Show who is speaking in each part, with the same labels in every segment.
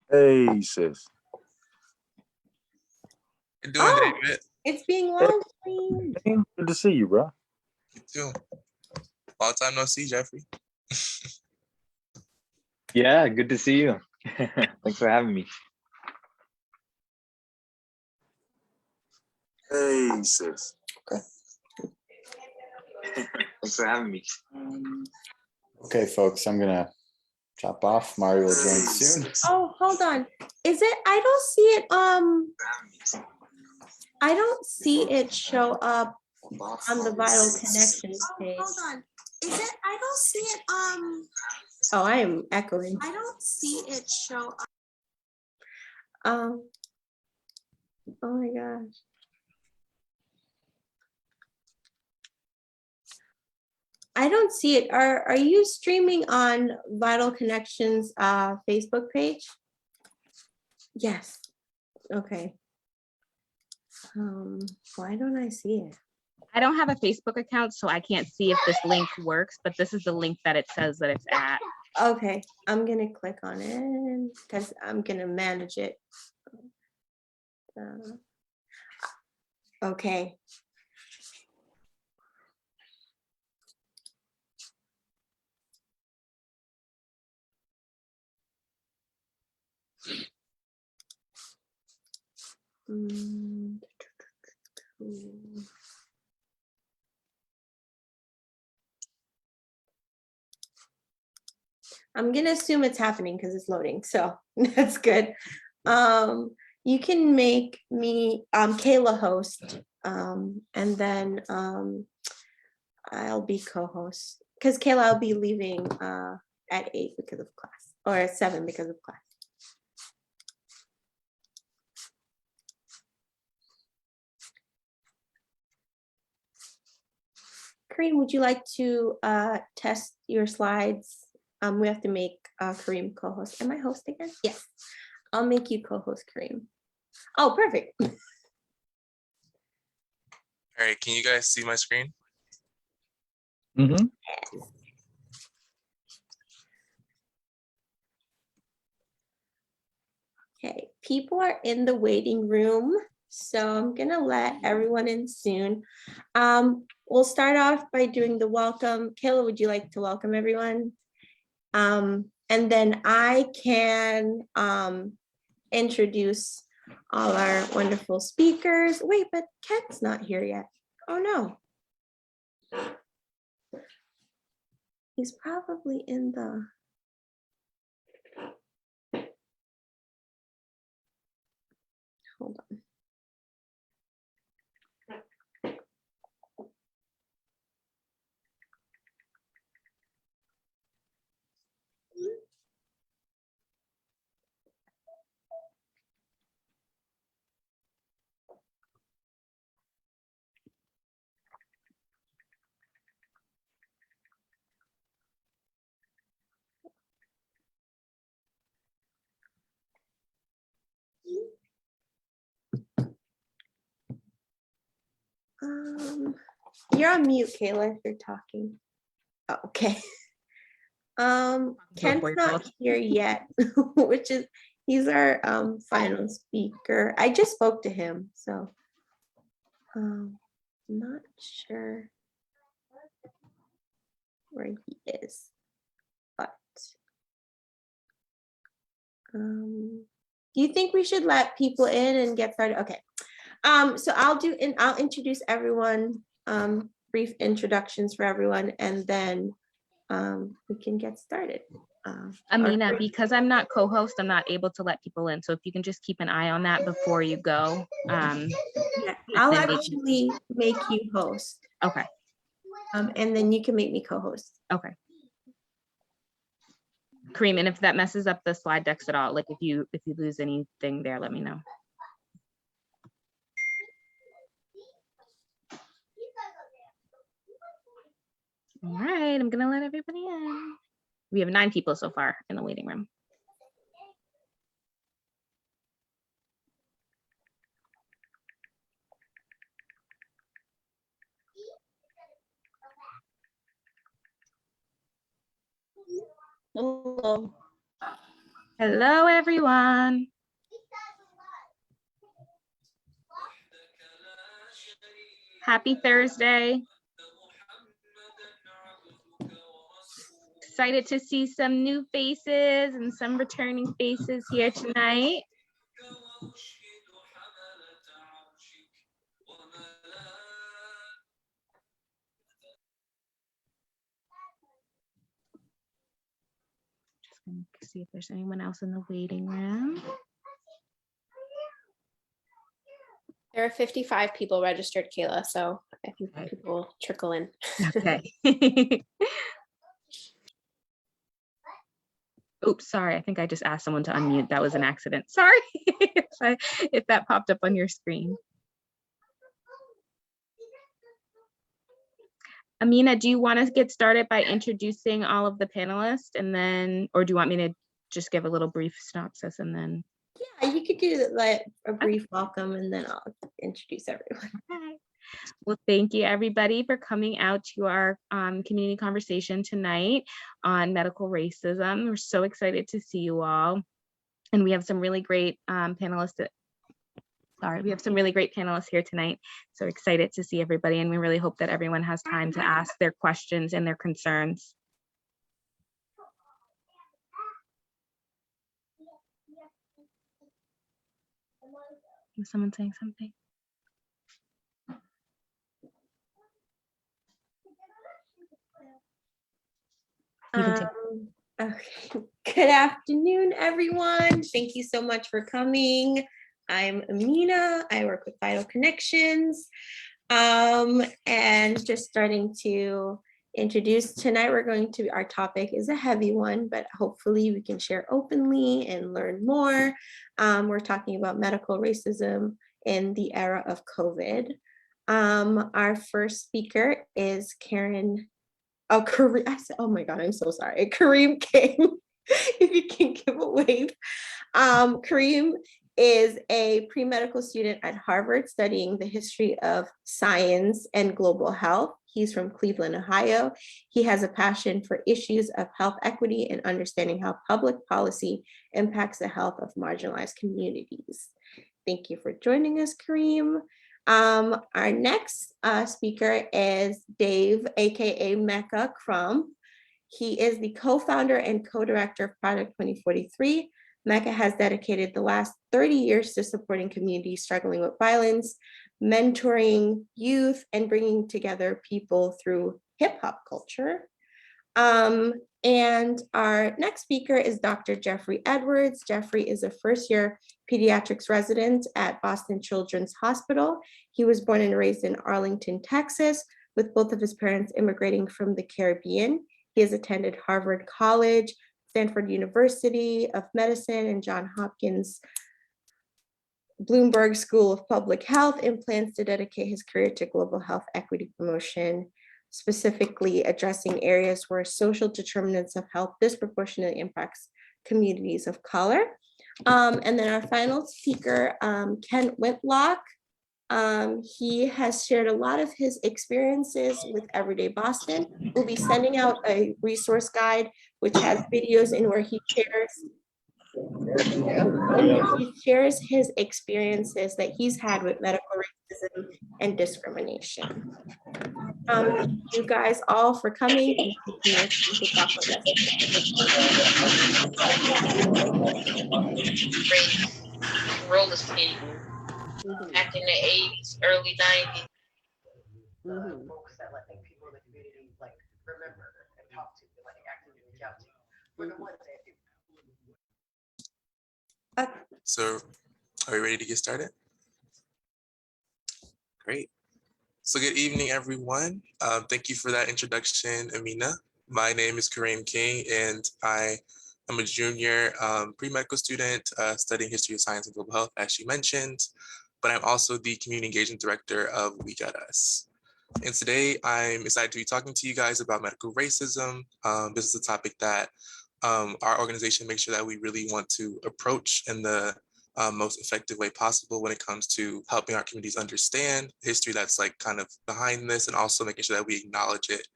Speaker 1: Hey, sis.
Speaker 2: You're doing today, man.
Speaker 3: It's being live streamed.
Speaker 1: Good to see you, bro.
Speaker 2: You too. Long time no see, Jeffrey.
Speaker 4: Yeah, good to see you. Thanks for having me.
Speaker 1: Hey, sis.
Speaker 5: Okay.
Speaker 4: Thanks for having me.
Speaker 5: Okay, folks, I'm gonna drop off. Mario will join soon.
Speaker 3: Oh, hold on. Is it? I don't see it. I don't see it show up on the Vital Connections page. Hold on. Is it? I don't see it. Oh, I am echoing. I don't see it show up. Oh my gosh. I don't see it. Are you streaming on Vital Connections Facebook page? Yes. Okay. Why don't I see it?
Speaker 6: I don't have a Facebook account, so I can't see if this link works, but this is the link that it says that it's at.
Speaker 3: Okay, I'm gonna click on it because I'm gonna manage it. Okay. I'm gonna assume it's happening because it's loading, so that's good. You can make me Kayla host, and then I'll be co-host because Kayla will be leaving at 8 because of class, or at 7 because of class. Kareem, would you like to test your slides? We have to make Kareem co-host. Am I host again? Yes. I'll make you co-host, Kareem. Oh, perfect.
Speaker 2: All right, can you guys see my screen?
Speaker 4: Mm-hmm.
Speaker 3: Okay, people are in the waiting room, so I'm gonna let everyone in soon. We'll start off by doing the welcome. Kayla, would you like to welcome everyone? And then I can introduce all our wonderful speakers. Wait, but Kent's not here yet. Oh no. He's probably in the... Hold on. You're on mute, Kayla, if you're talking. Oh, okay. Kent's not here yet, which is, he's our final speaker. I just spoke to him, so not sure where he is, but do you think we should let people in and get started? Okay. So I'll introduce everyone, brief introductions for everyone, and then we can get started.
Speaker 6: Amina, because I'm not co-host, I'm not able to let people in. So if you can just keep an eye on that before you go.
Speaker 3: Yeah, I'll actually make you host.
Speaker 6: Okay.
Speaker 3: And then you can make me co-host.
Speaker 6: Okay. Kareem, and if that messes up the slide decks at all, like if you lose anything there, let me know. All right, I'm gonna let everybody in. We have 9 people so far in the waiting room.
Speaker 3: Hello.
Speaker 6: Hello, everyone. Happy Thursday. Excited to see some new faces and some returning faces here tonight. Just gonna see if there's anyone else in the waiting room.
Speaker 7: There are 55 people registered, Kayla, so I think people will trickle in.
Speaker 6: Okay. Oops, sorry. I think I just asked someone to unmute. That was an accident. Sorry if that popped up on your screen. Amina, do you want to get started by introducing all of the panelists and then, or do you want me to just give a little brief synopsis and then?
Speaker 3: Yeah, you could do like a brief welcome and then I'll introduce everyone.
Speaker 6: Okay. Well, thank you everybody for coming out to our community conversation tonight on medical racism. We're so excited to see you all. And we have some really great panelists. We have some really great panelists here tonight. So excited to see everybody. And we really hope that everyone has time to ask their questions and their concerns. Is someone saying something? You can take
Speaker 3: Okay. Good afternoon, everyone. Thank you so much for coming. I'm Amina. I work with Vital Connections. And just starting to introduce tonight, our topic is a heavy one, but hopefully we can share openly and learn more. We're talking about medical racism in the era of COVID. Our first speaker is Kareem. Oh my God, I'm so sorry. Kareem came. If you can give a wave. Kareem is a pre-medical student at Harvard studying the history of science and global health. He's from Cleveland, Ohio. He has a passion for issues of health equity and understanding how public policy impacts the health of marginalized communities. Thank you for joining us, Kareem. Our next speaker is Dave, AKA Mecca Crump. He is the co-founder and co-director of Project 2043. Mecca has dedicated the last 30 years to supporting communities struggling with violence, mentoring youth, and bringing together people through hip hop culture. And our next speaker is Dr. Jeffrey Edwards. Jeffrey is a first-year pediatrics resident at Boston Children's Hospital. He was born and raised in Arlington, Texas, with both of his parents immigrating from the Caribbean. He has attended Harvard College, Stanford University of Medicine, and Johns Hopkins Bloomberg School of Public Health, and plans to dedicate his career to global health equity promotion, specifically addressing areas where social determinants of health disproportionately impacts communities of color. And then our final speaker, Kent Whitlock. He has shared a lot of his experiences with Everyday Boston. We'll be sending out a resource guide, which has videos in where he shares his experiences that he's had with medical racism and discrimination. Thank you guys all for coming and taking your time to talk with us.
Speaker 8: Roller skating back in the 80s, early 90s.
Speaker 9: Folks that like people in the community like remember and talk to, like actively reach out to. We're the ones that do.
Speaker 2: So are we ready to get started? Great. So good evening, everyone. Thank you for that introduction, Amina. My name is Kareem King, and I am a junior pre-medical student studying history of science and global health, as she mentioned, but I'm also the community engagement director of We Got Us. And today I'm excited to be talking to you guys about medical racism. This is a topic that our organization makes sure that we really want to approach in the most effective way possible when it comes to helping our communities understand history that's like kind of behind this, and also making sure that we acknowledge it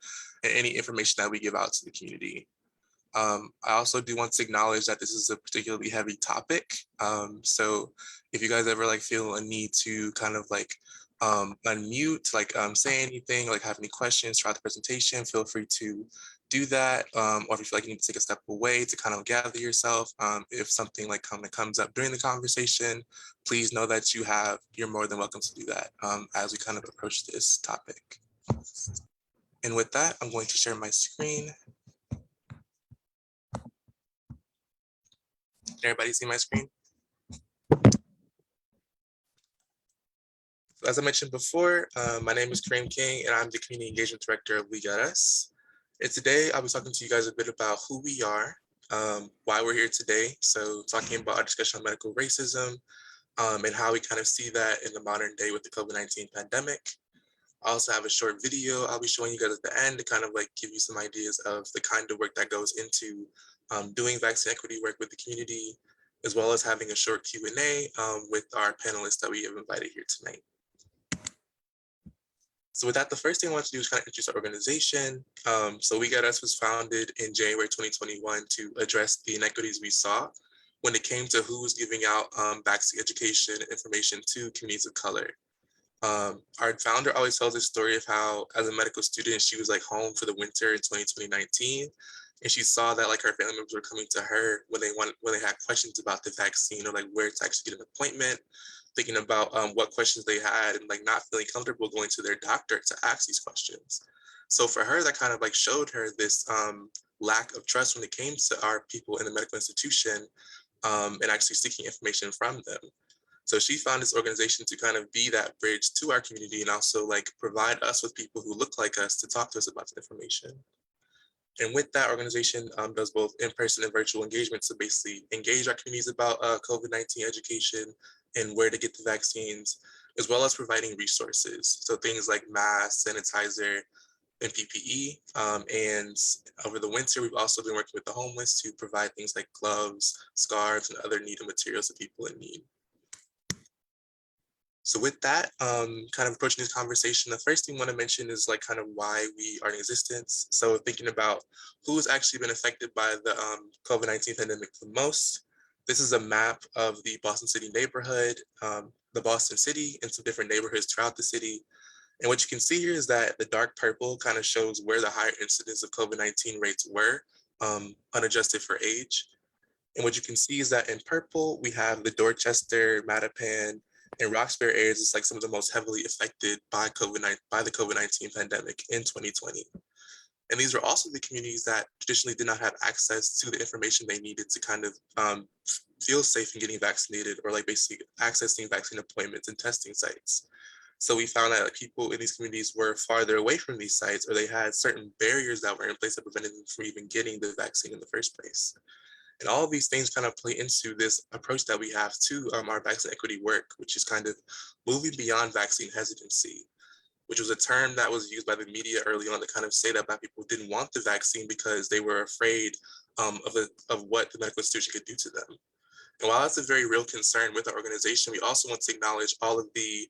Speaker 2: and any information that we give out to the community. I also do want to acknowledge that this is a particularly heavy topic. So if you guys ever like feel a need to kind of like unmute, like say anything, like have any questions throughout the presentation, feel free to do that. Or if you feel like you need to take a step away to kind of gather yourself, if something like comes up during the conversation, please know that you're more than welcome to do that as we kind of approach this topic. And with that, I'm going to share my screen. Can everybody see my screen? So as I mentioned before, my name is Kareem King, and I'm the Community Engagement Director of We Got Us. And today I'll be talking to you guys a bit about who we are, why we're here today. So talking about our discussion on medical racism and how we kind of see that in the modern day with the COVID-19 pandemic. I also have a short video I'll be showing you guys at the end to kind of like give you some ideas of the kind of work that goes into doing vaccine equity work with the community, as well as having a short Q&A with our panelists that we have invited here tonight. So with that, the first thing I want to do is kind of introduce our organization. So We Got Us was founded in January 2021 to address the inequities we saw when it came to who was giving out vaccine education information to communities of color. Our founder always tells this story of how, as a medical student, she was like home for the winter in 2019, and she saw that like her family members were coming to her when they had questions about the vaccine or like where to actually get an appointment, thinking about what questions they had and like not feeling comfortable going to their doctor to ask these questions. So for her, that kind of like showed her this lack of trust when it came to our people in the medical institution and actually seeking information from them. So she found this organization to kind of be that bridge to our community and also like provide us with people who look like us to talk to us about the information. And with that, organization does both in-person and virtual engagement to basically engage our communities about COVID-19 education and where to get the vaccines, as well as providing resources. So things like masks, sanitizer, and PPE. And over the winter, we've also been working with the homeless to provide things like gloves, scarves, and other needed materials to people in need. So with that, kind of approaching this conversation, the first thing I want to mention is like kind of why we are in existence. So thinking about who's actually been affected by the COVID-19 pandemic the most. This is a map of the Boston City neighborhood, the Boston City, and some different neighborhoods throughout the city. And what you can see here is that the dark purple kind of shows where the higher incidence of COVID-19 rates were, unadjusted for age. And what you can see is that in purple, we have the Dorchester, Mattapan, and Roxbury areas is like some of the most heavily affected by the COVID-19 pandemic in 2020. And these were also the communities that traditionally did not have access to the information they needed to kind of feel safe in getting vaccinated or like basically accessing vaccine appointments and testing sites. So we found that people in these communities were farther away from these sites, or they had certain barriers that were in place that prevented them from even getting the vaccine in the first place. And all of these things kind of play into this approach that we have to our vaccine equity work, which is kind of moving beyond vaccine hesitancy, which was a term that was used by the media early on to kind of say that Black people didn't want the vaccine because they were afraid of what the medical institution could do to them. And while that's a very real concern with our organization, we also want to acknowledge all of the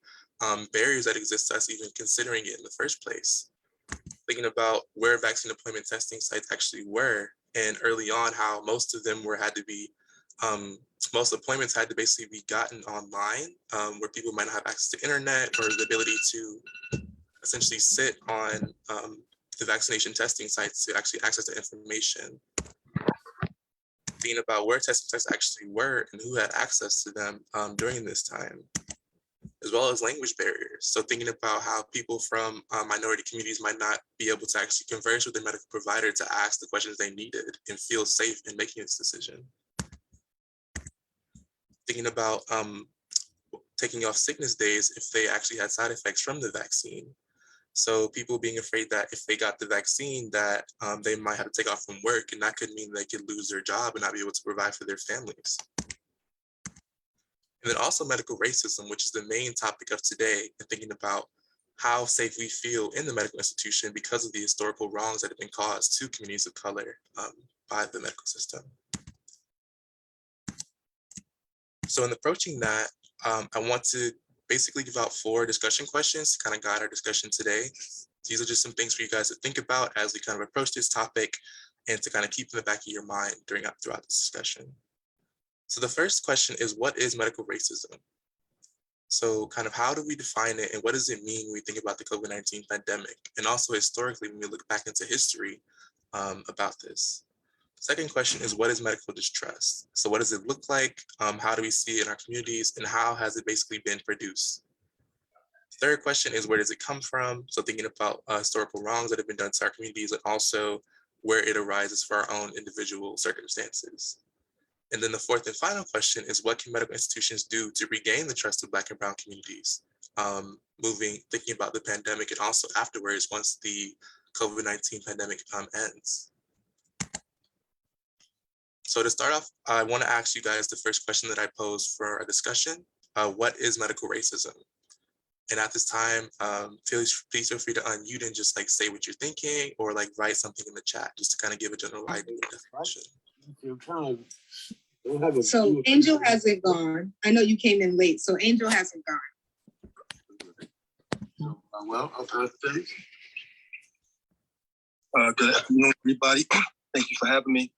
Speaker 2: barriers that exist to us even considering it in the first place. Thinking about where vaccine appointment testing sites actually were, and early on how most of them had to be, most appointments had to basically be gotten online, where people might not have access to internet or the ability to essentially sit on the vaccination testing sites to actually access the information. Thinking about where testing sites actually were and who had access to them during this time, as well as language barriers. So thinking about how people from minority communities might not be able to actually converse with their medical provider to ask the questions they needed and feel safe in making this decision. Thinking about taking off sickness days if they actually had side effects from the vaccine. So people being afraid that if they got the vaccine that they might have to take off from work, and that could mean they could lose their job and not be able to provide for their families. And then also medical racism, which is the main topic of today, and thinking about how safe we feel in the medical institution because of the historical wrongs that have been caused to communities of color by the medical system. So in approaching that, I want to basically give out 4 discussion questions to kind of guide our discussion today. These are just some things for you guys to think about as we kind of approach this topic and to kind of keep in the back of your mind throughout this discussion. So the first question is, what is medical racism? So kind of how do we define it, and what does it mean when we think about the COVID-19 pandemic? And also historically, when we look back into history about this. Second question is, what is medical distrust? So what does it look like? How do we see it in our communities, and how has it basically been produced? Third question is, where does it come from? So thinking about historical wrongs that have been done to our communities, and also where it arises for our own individual circumstances. And then the fourth and final question is, what can medical institutions do to regain the trust of Black and Brown communities? Thinking about the pandemic, and also afterwards, once the COVID-19 pandemic ends. So to start off, I want to ask you guys the first question that I posed for our discussion. What is medical racism? And at this time, please feel free to unmute and just like say what you're thinking, or like write something in the chat just to kind of give a general idea of the definition.
Speaker 10: So Angel hasn't gone. I know you came in late, so Angel hasn't gone.
Speaker 11: Well, thanks. Good afternoon, everybody. Thank you for having me.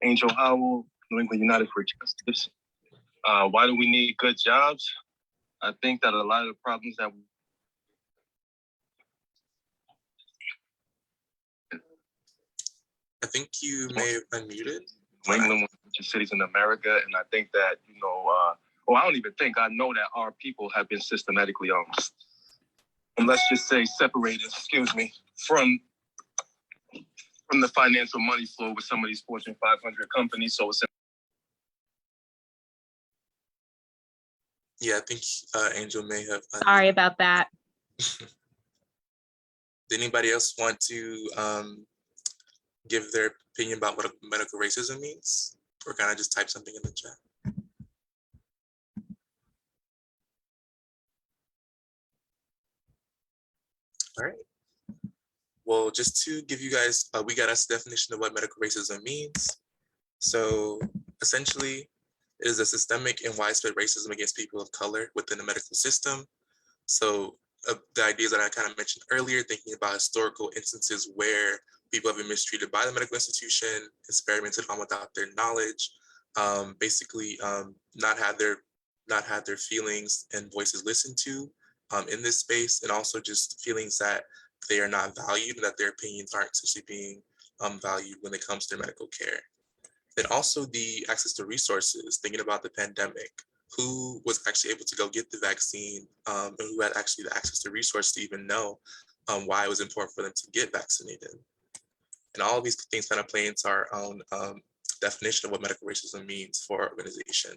Speaker 11: Angel Howell, New England United for Justice. Why do we need good jobs? I think that a lot of the problems that
Speaker 2: I think you may have unmuted.
Speaker 11: New England, one of the richest cities in America, and I think that, I don't even think, I know that our people have been systematically, and let's just say separated, from the financial money flow with some of these Fortune 500 companies. So it's
Speaker 2: Yeah, I think Angel may have.
Speaker 6: Sorry about that.
Speaker 2: Did anybody else want to give their opinion about what medical racism means? Or kind of just type something in the chat? All right. Well, just to give you guys, we got us a definition of what medical racism means. So essentially, it is a systemic and widespread racism against people of color within the medical system. So the ideas that I kind of mentioned earlier, thinking about historical instances where people have been mistreated by the medical institution, experimented on without their knowledge, not had their feelings and voices listened to in this space, and also just feelings that they are not valued and that their opinions aren't essentially being valued when it comes to their medical care. And also the access to resources, thinking about the pandemic, who was actually able to go get the vaccine, and who had actually the access to resources to even know why it was important for them to get vaccinated. And all of these things kind of play into our own definition of what medical racism means for our organization.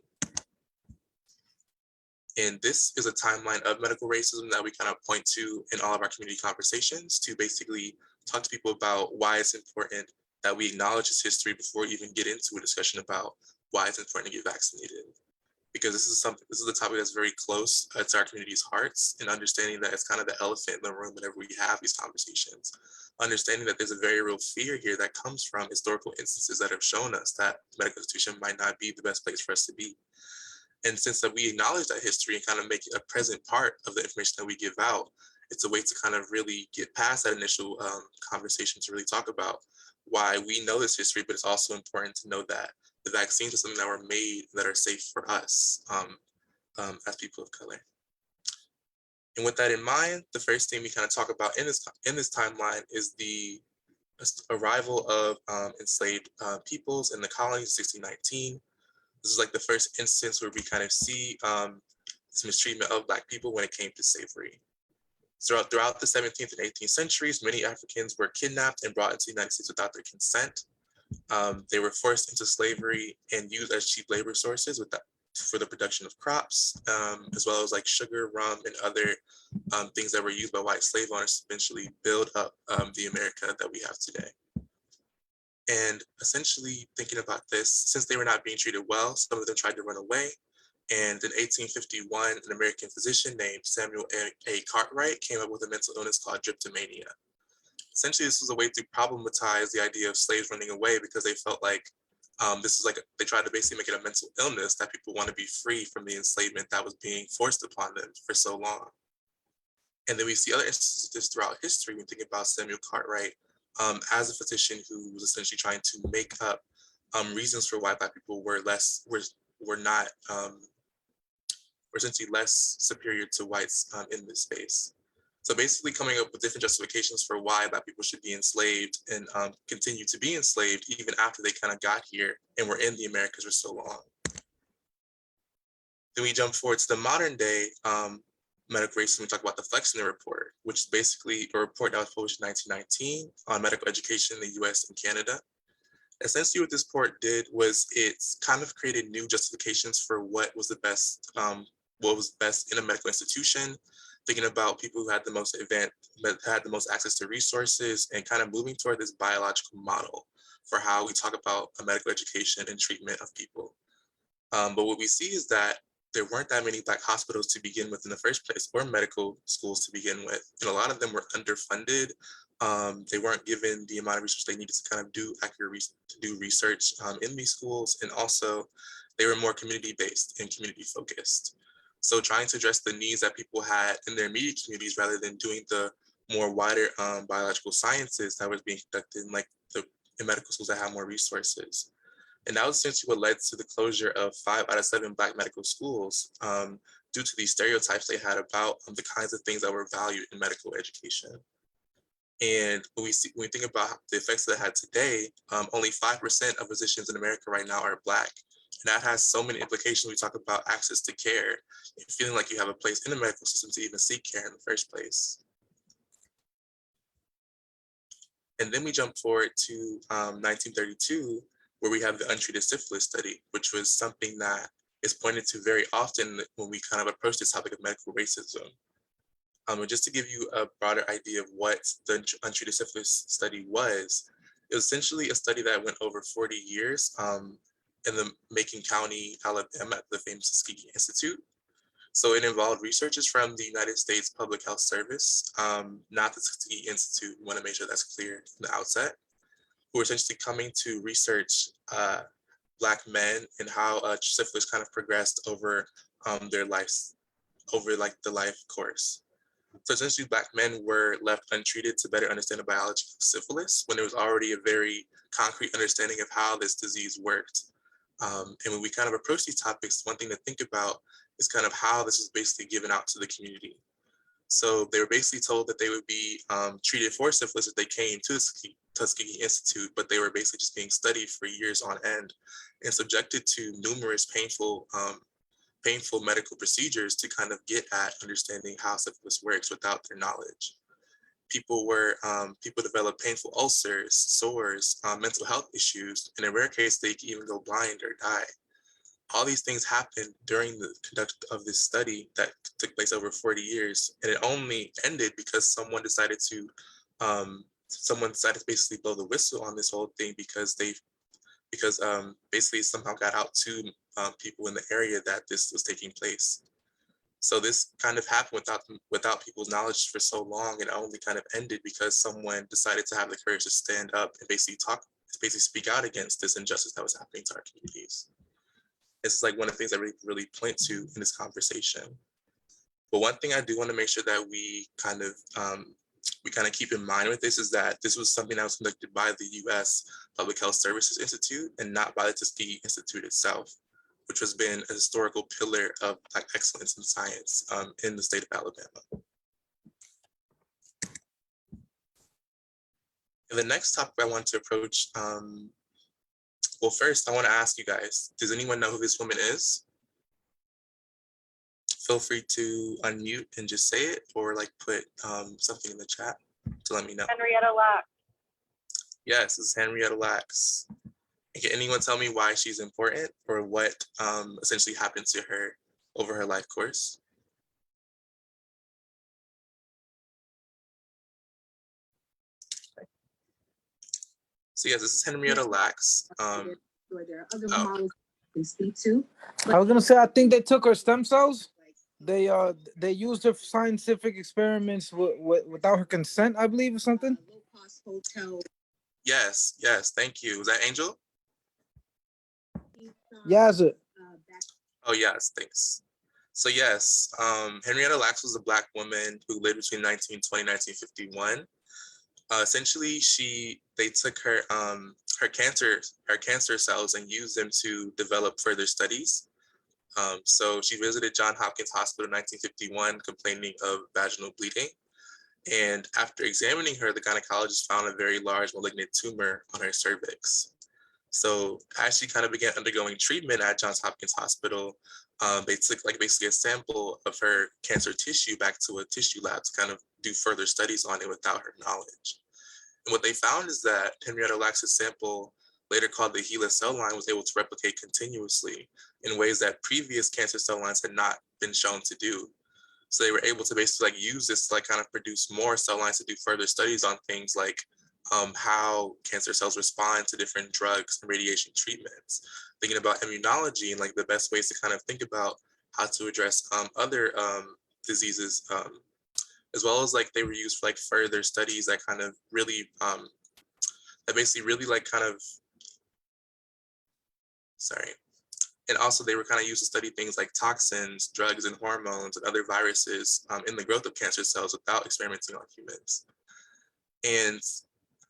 Speaker 2: And this is a timeline of medical racism that we kind of point to in all of our community conversations to basically talk to people about why it's important that we acknowledge this history before we even get into a discussion about why it's important to get vaccinated. Because this is a topic that's very close to our community's hearts, and understanding that it's kind of the elephant in the room whenever we have these conversations. Understanding that there's a very real fear here that comes from historical instances that have shown us that the medical institution might not be the best place for us to be. And since that we acknowledge that history and kind of make it a present part of the information that we give out, it's a way to kind of really get past that initial conversation to really talk about why we know this history, but it's also important to know that the vaccines are something that were made that are safe for us as people of color. And with that in mind, the first thing we kind of talk about in this timeline is the arrival of enslaved peoples in the colonies in 1619. This is like the first instance where we kind of see this mistreatment of Black people when it came to slavery. So throughout the 17th and 18th centuries, many Africans were kidnapped and brought into the United States without their consent. They were forced into slavery and used as cheap labor sources for the production of crops, as well as like sugar, rum, and other things that were used by white slave owners to eventually build up the America that we have today. And essentially thinking about this, since they were not being treated well, some of them tried to run away. And in 1851, an American physician named Samuel A. Cartwright came up with a mental illness called dryptomania. Essentially, this was a way to problematize the idea of slaves running away, because they felt like they tried to basically make it a mental illness that people want to be free from the enslavement that was being forced upon them for so long. And then we see other instances throughout history when thinking about Samuel Cartwright, as a physician who was essentially trying to make up reasons for why Black people were not were essentially less superior to whites in this space. So basically coming up with different justifications for why Black people should be enslaved and continue to be enslaved even after they kind of got here and were in the Americas for so long. Then we jump forward to the modern day medical racism. We talk about the Flexner Report, which is basically a report that was published in 1919 on medical education in the US and Canada. Essentially what this report did was it's kind of created new justifications for what was best in a medical institution, thinking about people who had the most access to resources and kind of moving toward this biological model for how we talk about a medical education and treatment of people. But what we see is that there weren't that many Black hospitals to begin with in the first place, or medical schools to begin with. And a lot of them were underfunded. They weren't given the amount of research they needed to kind of do research in these schools. And also they were more community-based and community-focused. So trying to address the needs that people had in their immediate communities rather than doing the more wider biological sciences that was being conducted in medical schools that have more resources. And that was essentially what led to the closure of 5 out of 7 Black medical schools due to these stereotypes they had about the kinds of things that were valued in medical education. And when we think about the effects that had today, only 5% of physicians in America right now are Black. And that has so many implications. We talk about access to care and feeling like you have a place in the medical system to even seek care in the first place. And then we jump forward to 1932, where we have the untreated syphilis study, which was something that is pointed to very often when we kind of approach this topic of medical racism. And just to give you a broader idea of what the untreated syphilis study was, it was essentially a study that went over 40 years in the Macon County, Alabama, at the famous Tuskegee Institute. So it involved researchers from the United States Public Health Service, not the Tuskegee Institute. We want to make sure that's clear from the outset, who were essentially coming to research Black men and how syphilis kind of progressed over their lives, over like the life course. So essentially Black men were left untreated to better understand the biology of syphilis when there was already a very concrete understanding of how this disease worked. And when we kind of approach these topics, one thing to think about is kind of how this is basically given out to the community. So they were basically told that they would be treated for syphilis if they came to the Tuskegee Institute, but they were basically just being studied for years on end and subjected to numerous painful medical procedures to kind of get at understanding how syphilis works without their knowledge. People develop painful ulcers, sores, mental health issues, and in rare case, they can even go blind or die. All these things happened during the conduct of this study that took place over 40 years, and it only ended because someone decided to basically blow the whistle on this whole thing because basically somehow got out to people in the area that this was taking place. So this kind of happened without people's knowledge for so long, and it only kind of ended because someone decided to have the courage to stand up and basically speak out against this injustice that was happening to our communities. It's like one of the things that we really point to in this conversation. But one thing I do want to make sure that we kind of keep in mind with this is that this was something that was conducted by the U.S. Public Health Services Institute and not by the Tuskegee Institute itself, which has been a historical pillar of Black excellence in science in the state of Alabama. And the next topic I want to approach, well, first I want to ask you guys, does anyone know who this woman is? Feel free to unmute and just say it, or like put something in the chat to let me know.
Speaker 12: Henrietta Lacks.
Speaker 2: Yes, this is Henrietta Lacks. Can anyone tell me why she's important or what essentially happened to her over her life course? Okay. So yes, this is Henrietta Lacks.
Speaker 10: There are other
Speaker 2: Oh.
Speaker 10: models they speak to.
Speaker 12: I was gonna say, I think they took her stem cells. They used her for scientific experiments without her consent, I believe, or something.
Speaker 10: Low-cost hotel.
Speaker 2: Yes, thank you. Was that Angel?
Speaker 12: Yeah, it.
Speaker 2: Oh yes, thanks. So yes, Henrietta Lacks was a Black woman who lived between 1920 and 1951. Essentially, they took her cancer cells and used them to develop further studies. So she visited Johns Hopkins Hospital in 1951, complaining of vaginal bleeding. And after examining her, the gynecologist found a very large malignant tumor on her cervix. So as she kind of began undergoing treatment at Johns Hopkins Hospital, they took basically a sample of her cancer tissue back to a tissue lab to kind of do further studies on it without her knowledge. And what they found is that Henrietta Lacks's sample, later called the HeLa cell line, was able to replicate continuously in ways that previous cancer cell lines had not been shown to do. So they were able to basically use this to kind of produce more cell lines to do further studies on things like how cancer cells respond to different drugs and radiation treatments, thinking about immunology and the best ways to kind of think about how to address other diseases, as well as they were used for further studies that kind of really, that basically really and also they were kind of used to study things like toxins, drugs, and hormones and other viruses in the growth of cancer cells without experimenting on humans. And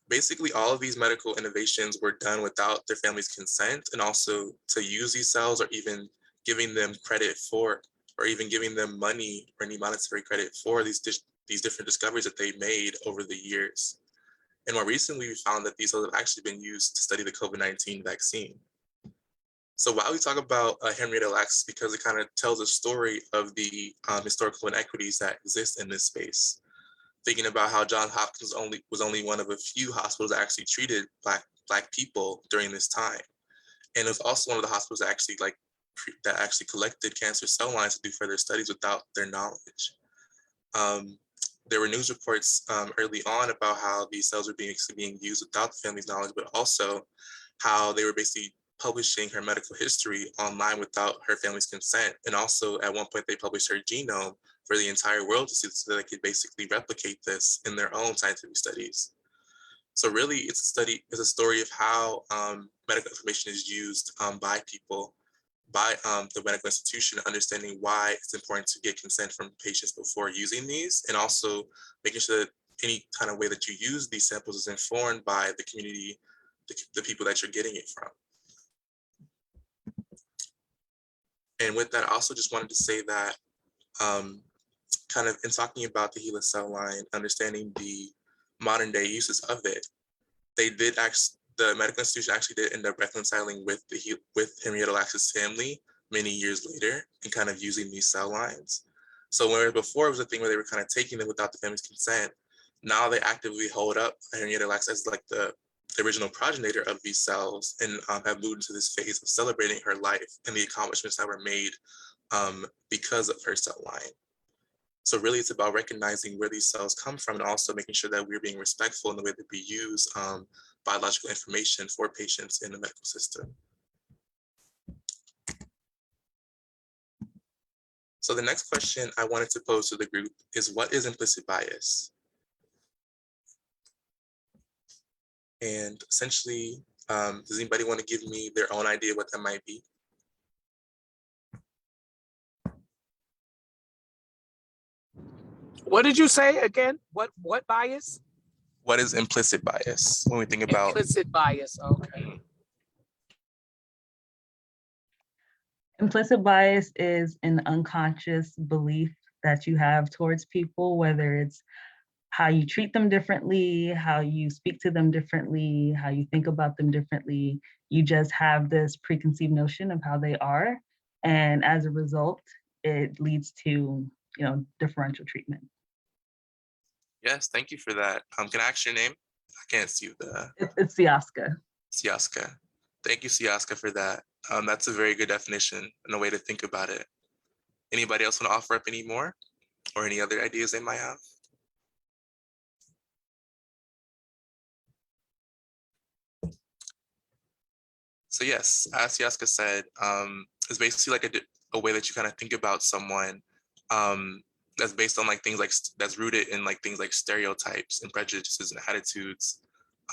Speaker 2: basically all of these medical innovations were done without their family's consent, and also to use these cells or even giving them credit for, or even giving them money or any monetary credit for these different discoveries that they made over the years. And more recently, we found that these cells have actually been used to study the COVID-19 vaccine. So while we talk about Henrietta Lacks, because it kind of tells a story of the historical inequities that exist in this space, thinking about how Johns Hopkins was only one of a few hospitals that actually treated Black people during this time. And it was also one of the hospitals that actually collected cancer cell lines to do further studies without their knowledge. There were news reports early on about how these cells were being used without the family's knowledge, but also how they were basically publishing her medical history online without her family's consent. And also at one point they published her genome for the entire world to see, so they could basically replicate this in their own scientific studies. So really it's a story of how medical information is used by people, by the medical institution, understanding why it's important to get consent from patients before using these, and also making sure that any kind of way that you use these samples is informed by the community, the people that you're getting it from. And with that, I also just wanted to say that kind of in talking about the HeLa cell line, understanding the modern day uses of it, the medical institution actually did end up reconciling with Henrietta Lacks's family many years later and kind of using these cell lines. So where before it was a thing where they were kind of taking them without the family's consent, now they actively hold up Henrietta Lacks as the original progenitor of these cells, and have moved into this phase of celebrating her life and the accomplishments that were made because of her cell line. So really it's about recognizing where these cells come from, and also making sure that we're being respectful in the way that we use biological information for patients in the medical system. So the next question I wanted to pose to the group is, what is implicit bias? And essentially, does anybody want to give me their own idea what that might be?
Speaker 13: What did you say again? What bias?
Speaker 2: What is implicit bias when we think about
Speaker 13: implicit bias? Okay.
Speaker 14: Implicit bias is an unconscious belief that you have towards people, whether it's how you treat them differently, how you speak to them differently, how you think about them differently. You just have this preconceived notion of how they are. And as a result, it leads to, differential treatment.
Speaker 2: Yes, thank you for that. Can I ask your name? I can't see the.
Speaker 14: It's Siaska.
Speaker 2: Siaska. Thank you, Siaska, for that. That's a very good definition and a way to think about it. Anybody else want to offer up any more or any other ideas they might have? So yes, as Siaska said, it's basically like a way that you kind of think about someone that's based on that's rooted in things like stereotypes and prejudices and attitudes.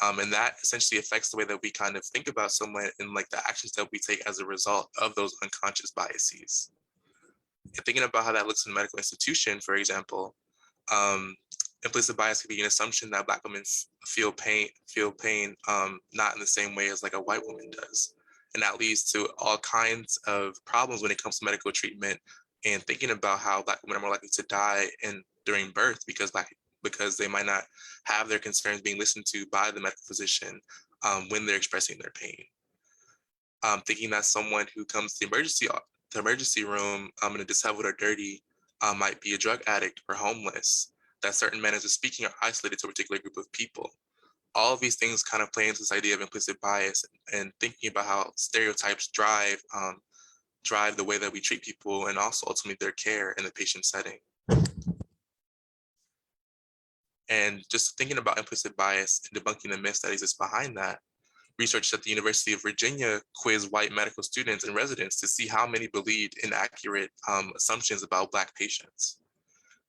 Speaker 2: And that essentially affects the way that we kind of think about someone and the actions that we take as a result of those unconscious biases. And thinking about how that looks in a medical institution, for example, implicit bias could be an assumption that Black women feel pain, not in the same way as like a white woman does. And that leads to all kinds of problems when it comes to medical treatment and thinking about how Black women are more likely to die during birth because they might not have their concerns being listened to by the medical physician when they're expressing their pain. Thinking that someone who comes to the emergency room in a disheveled or dirty might be a drug addict or homeless, that certain manners of speaking are isolated to a particular group of people. All of these things kind of play into this idea of implicit bias and thinking about how stereotypes drive the way that we treat people and also ultimately their care in the patient setting. And just thinking about implicit bias and debunking the myths that exist behind that, research at the University of Virginia quizzed white medical students and residents to see how many believed inaccurate assumptions about Black patients.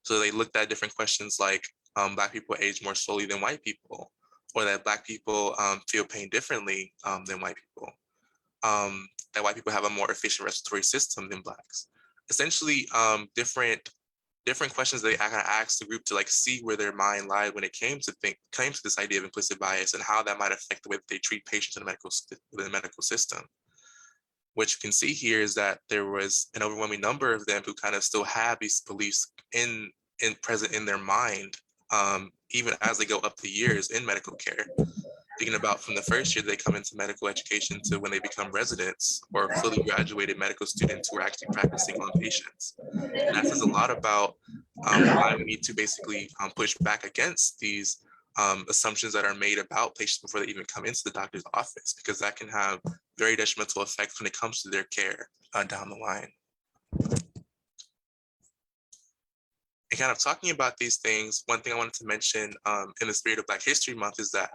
Speaker 2: So they looked at different questions like Black people age more slowly than white people, or that Black people feel pain differently than white people, that white people have a more efficient respiratory system than Blacks. Essentially, different questions they kind of asked the group to like see where their mind lied when it came to this idea of implicit bias and how that might affect the way that they treat patients in the medical system. What you can see here is that there was an overwhelming number of them who kind of still have these beliefs present in their mind, even as they go up the years in medical care. Thinking about from the first year they come into medical education to when they become residents or fully graduated medical students who are actually practicing on patients. And that says a lot about why we need to basically push back against these assumptions that are made about patients before they even come into the doctor's office, because that can have very detrimental effects when it comes to their care down the line. And kind of talking about these things, one thing I wanted to mention in the spirit of Black History Month is that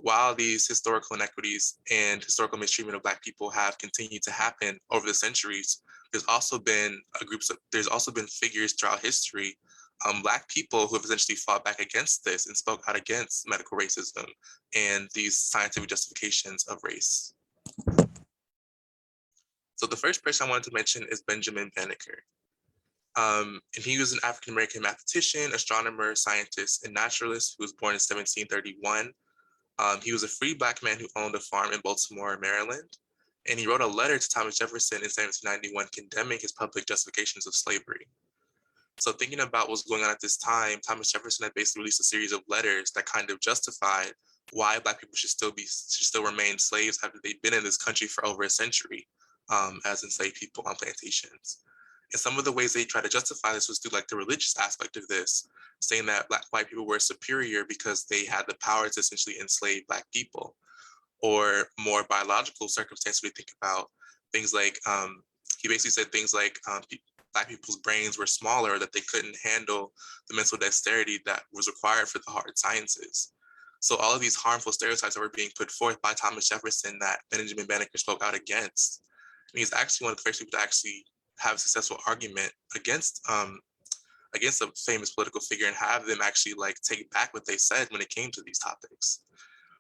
Speaker 2: while these historical inequities and historical mistreatment of Black people have continued to happen over the centuries, there's also been figures throughout history, Black people who have essentially fought back against this and spoke out against medical racism and these scientific justifications of race. So the first person I wanted to mention is Benjamin Banneker. And he was an African-American mathematician, astronomer, scientist, and naturalist who was born in 1731. He was a free Black man who owned a farm in Baltimore, Maryland. And he wrote a letter to Thomas Jefferson in 1791 condemning his public justifications of slavery. So thinking about what's going on at this time, Thomas Jefferson had basically released a series of letters that kind of justified why Black people should still remain slaves after they've been in this country for over a century as enslaved people on plantations. And some of the ways they tried to justify this was through like the religious aspect of this, saying that white people were superior because they had the power to essentially enslave Black people, or more biological circumstances. We think about things like, he basically said things like Black people's brains were smaller, or that they couldn't handle the mental dexterity that was required for the hard sciences. So all of these harmful stereotypes that were being put forth by Thomas Jefferson that Benjamin Banneker spoke out against. And he's actually one of the first people to actually have a successful argument against a famous political figure and have them actually like take back what they said when it came to these topics.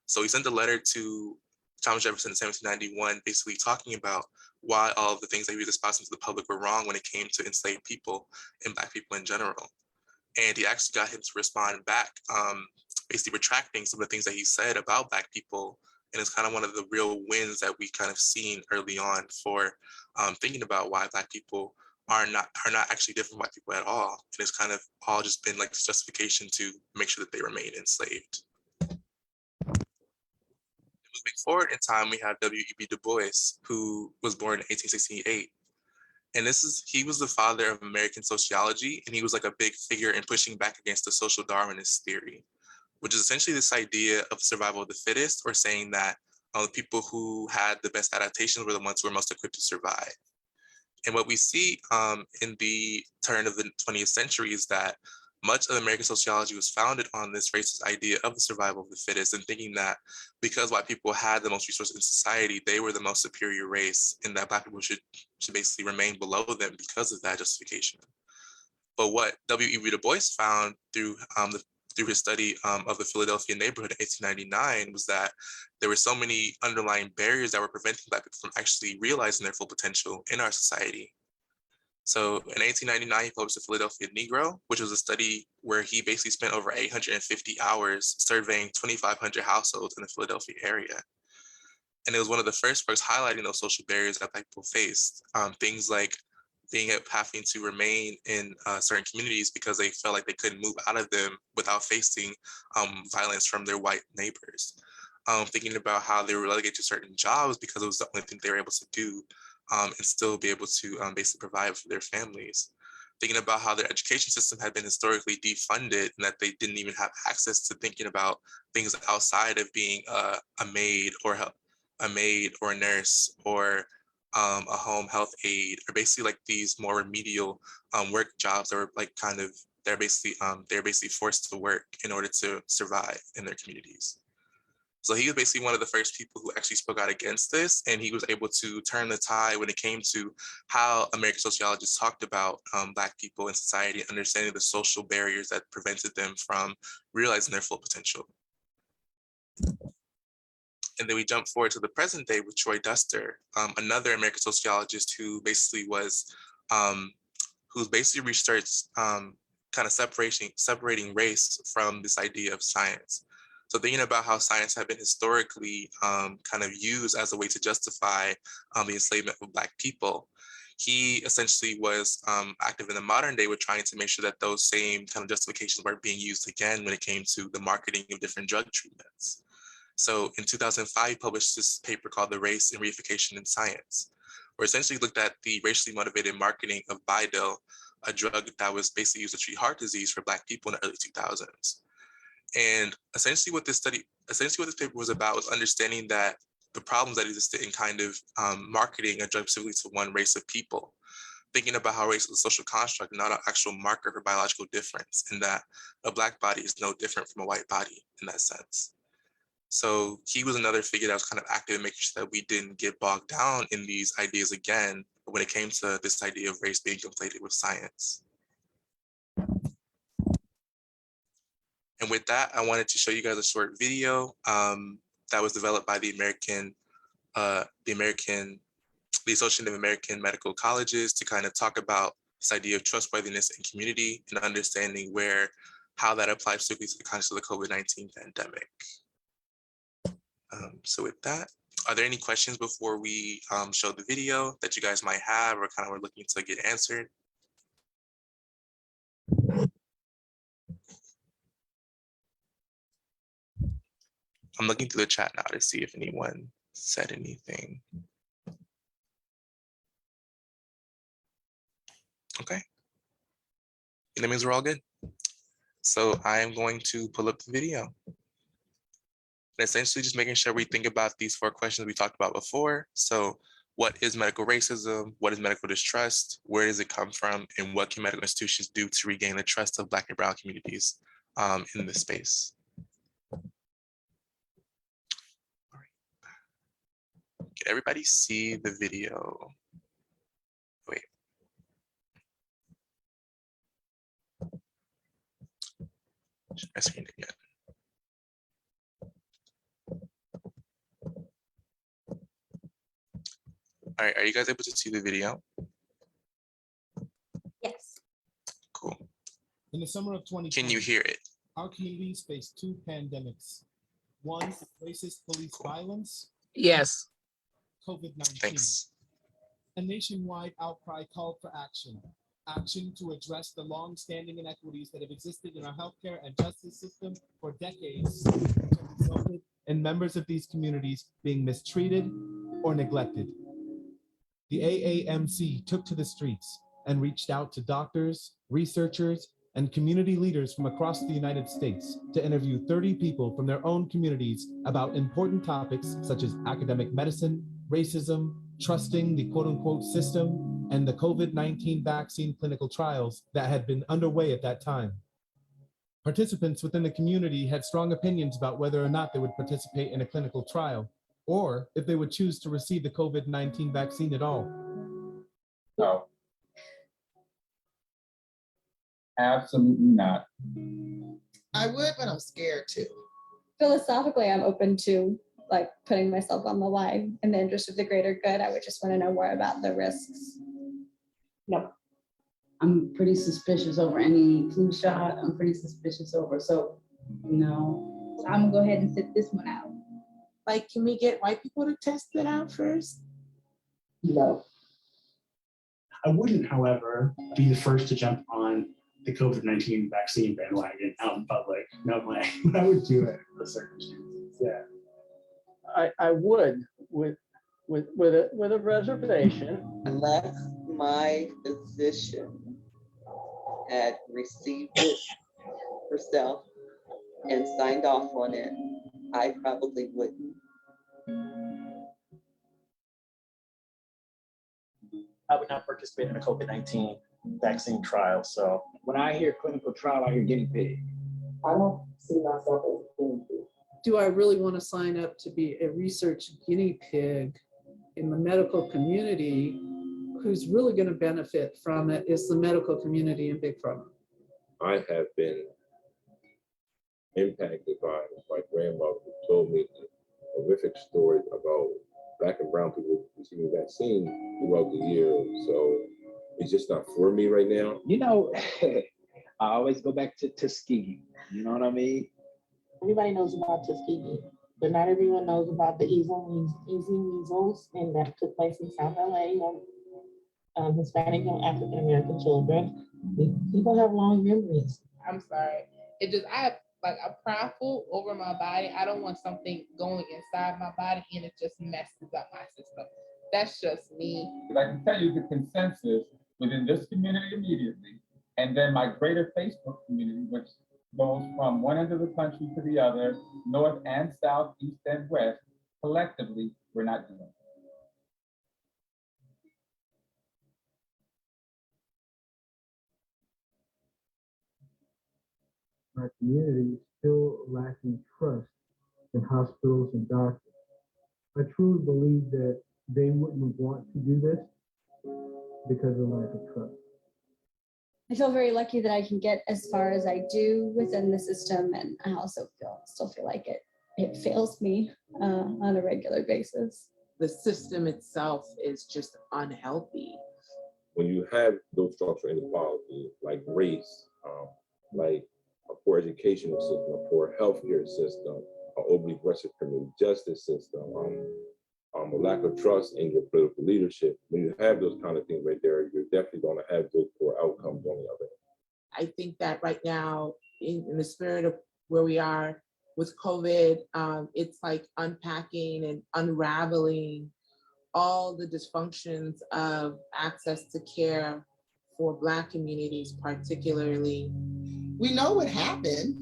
Speaker 2: So he sent a letter to Thomas Jefferson in 1791, basically talking about why all of the things that he was espousing to the public were wrong when it came to enslaved people and Black people in general. And he actually got him to respond back, basically retracting some of the things that he said about Black people. And it's kind of one of the real wins that we kind of seen early on for thinking about why Black people are not actually different from white people at all. And it's kind of all just been like this justification to make sure that they remain enslaved. Moving forward in time, we have W.E.B. Du Bois, who was born in 1868. And he was the father of American sociology, and he was like a big figure in pushing back against the social Darwinist theory, which is essentially this idea of survival of the fittest, or saying that the people who had the best adaptations were the ones who were most equipped to survive. And what we see in the turn of the 20th century is that much of American sociology was founded on this racist idea of the survival of the fittest, and thinking that because white people had the most resources in society, they were the most superior race, and that Black people should basically remain below them because of that justification. But what W.E.B. Du Bois found through his study of the Philadelphia neighborhood in 1899 was that there were so many underlying barriers that were preventing Black people from actually realizing their full potential in our society. So in 1899, he published The Philadelphia Negro, which was a study where he basically spent over 850 hours surveying 2,500 households in the Philadelphia area. And it was one of the first books highlighting those social barriers that Black people faced. Things like having to remain in certain communities because they felt like they couldn't move out of them without facing violence from their white neighbors. Thinking about how they were relegated to certain jobs because it was the only thing they were able to do and still be able to basically provide for their families. Thinking about how their education system had been historically defunded and that they didn't even have access to thinking about things outside of being a maid or a nurse or a home health aide, or basically like these more remedial work jobs that were like they're basically forced to work in order to survive in their communities. So he was basically one of the first people who actually spoke out against this, and he was able to turn the tide when it came to how American sociologists talked about Black people in society, understanding the social barriers that prevented them from realizing their full potential. And then we jump forward to the present day with Troy Duster, another American sociologist who basically who's basically researched kind of separating race from this idea of science. So thinking about how science had been historically kind of used as a way to justify the enslavement of Black people, he essentially was active in the modern day with trying to make sure that those same kind of justifications weren't being used again when it came to the marketing of different drug treatments. So in 2005, he published this paper called The Race and Reification in Science, where essentially looked at the racially motivated marketing of Bidil, a drug that was basically used to treat heart disease for Black people in the early 2000s. And essentially what this paper was about was understanding that the problems that existed in kind of marketing a drug specifically to one race of people, thinking about how race is a social construct, not an actual marker for biological difference, and that a Black body is no different from a white body in that sense. So he was another figure that was kind of active in making sure that we didn't get bogged down in these ideas again when it came to this idea of race being conflated with science. And with that, I wanted to show you guys a short video that was developed by the Association of American Medical Colleges to kind of talk about this idea of trustworthiness and community and understanding how that applies specifically to the context of the COVID-19 pandemic. So with that, are there any questions before we show the video that you guys might have or kind of were looking to get answered? I'm looking through the chat now to see if anyone said anything. Okay. And that means we're all good. So I am going to pull up the video. And essentially just making sure we think about these 4 questions we talked about before. So what is medical racism? What is medical distrust? Where does it come from? And what can medical institutions do to regain the trust of Black and Brown communities in this space? Can everybody see the video? Wait. Share my screen again. All right, are you guys able to see the video?
Speaker 3: Yes.
Speaker 2: Cool.
Speaker 15: In the summer of 2020,
Speaker 2: can you hear it?
Speaker 15: Our communities faced 2 pandemics. One, racist police violence.
Speaker 13: Yes.
Speaker 15: COVID-19.
Speaker 2: Thanks.
Speaker 15: A nationwide outcry called for action. Action to address the long-standing inequities that have existed in our healthcare and justice system for decades, which have resulted in members of these communities being mistreated or neglected. The AAMC took to the streets and reached out to doctors, researchers, and community leaders from across the United States to interview 30 people from their own communities about important topics such as academic medicine, racism, trusting the quote-unquote system, and the COVID-19 vaccine clinical trials that had been underway at that time. Participants within the community had strong opinions about whether or not they would participate in a clinical trial, or if they would choose to receive the COVID-19 vaccine at all.
Speaker 16: No. Absolutely not.
Speaker 10: I would, but I'm scared too.
Speaker 17: Philosophically, I'm open to like putting myself on the line in the interest of the greater good. I would just want to know more about the risks. No. I'm pretty suspicious over any flu shot. I'm pretty suspicious over, so, no. So I'm gonna go ahead and sit this one out.
Speaker 18: Like, can we get white people to test it out first?
Speaker 17: No.
Speaker 19: I wouldn't, however, be the first to jump on the COVID-19 vaccine bandwagon out in public. No way. I would do it for circumstances. Yeah.
Speaker 20: I would with a reservation.
Speaker 21: Unless my physician had received it herself and signed off on it, I probably wouldn't.
Speaker 22: I would not participate in a COVID-19 vaccine trial. So when I hear clinical trial, I hear guinea pig.
Speaker 17: I don't see myself as a guinea pig.
Speaker 18: Do I really want to sign up to be a research guinea pig in the medical community? Who's really going to benefit from it is the medical community in Big Pharma.
Speaker 23: I have been impacted by my grandmother who told me horrific stories about Black and brown people receiving vaccine throughout the year. So it's just not for me right now.
Speaker 22: You know, I always go back to Tuskegee. You know what I mean?
Speaker 24: Everybody knows about Tuskegee, but not everyone knows about the easy measles, and that took place in South LA on Hispanic and African American children. People have long memories.
Speaker 25: I'm sorry. It just, I have like a prideful over my body. I don't want something going inside my body and it just messes up my system. That's just me.
Speaker 16: But I can tell you the consensus within this community immediately, and then my greater Facebook community, which goes from one end of the country to the other, north and south, east and west, collectively, we're not doing it.
Speaker 26: Our community is still lacking trust in hospitals and doctors. I truly believe that they wouldn't want to do this because of lack of trust.
Speaker 17: I feel very lucky that I can get as far as I do within the system, and I also still feel like it fails me on a regular basis.
Speaker 18: The system itself is just unhealthy.
Speaker 23: When you have those structural inequalities like race, like a poor educational system, a poor healthcare system, an overly aggressive criminal justice system, a lack of trust in your political leadership, when you have those kind of things right there, you're definitely going to have those poor outcomes on the other end.
Speaker 18: I think that right now, in the spirit of where we are with COVID, it's like unpacking and unraveling all the dysfunctions of access to care for Black communities, particularly.
Speaker 27: We know what happened.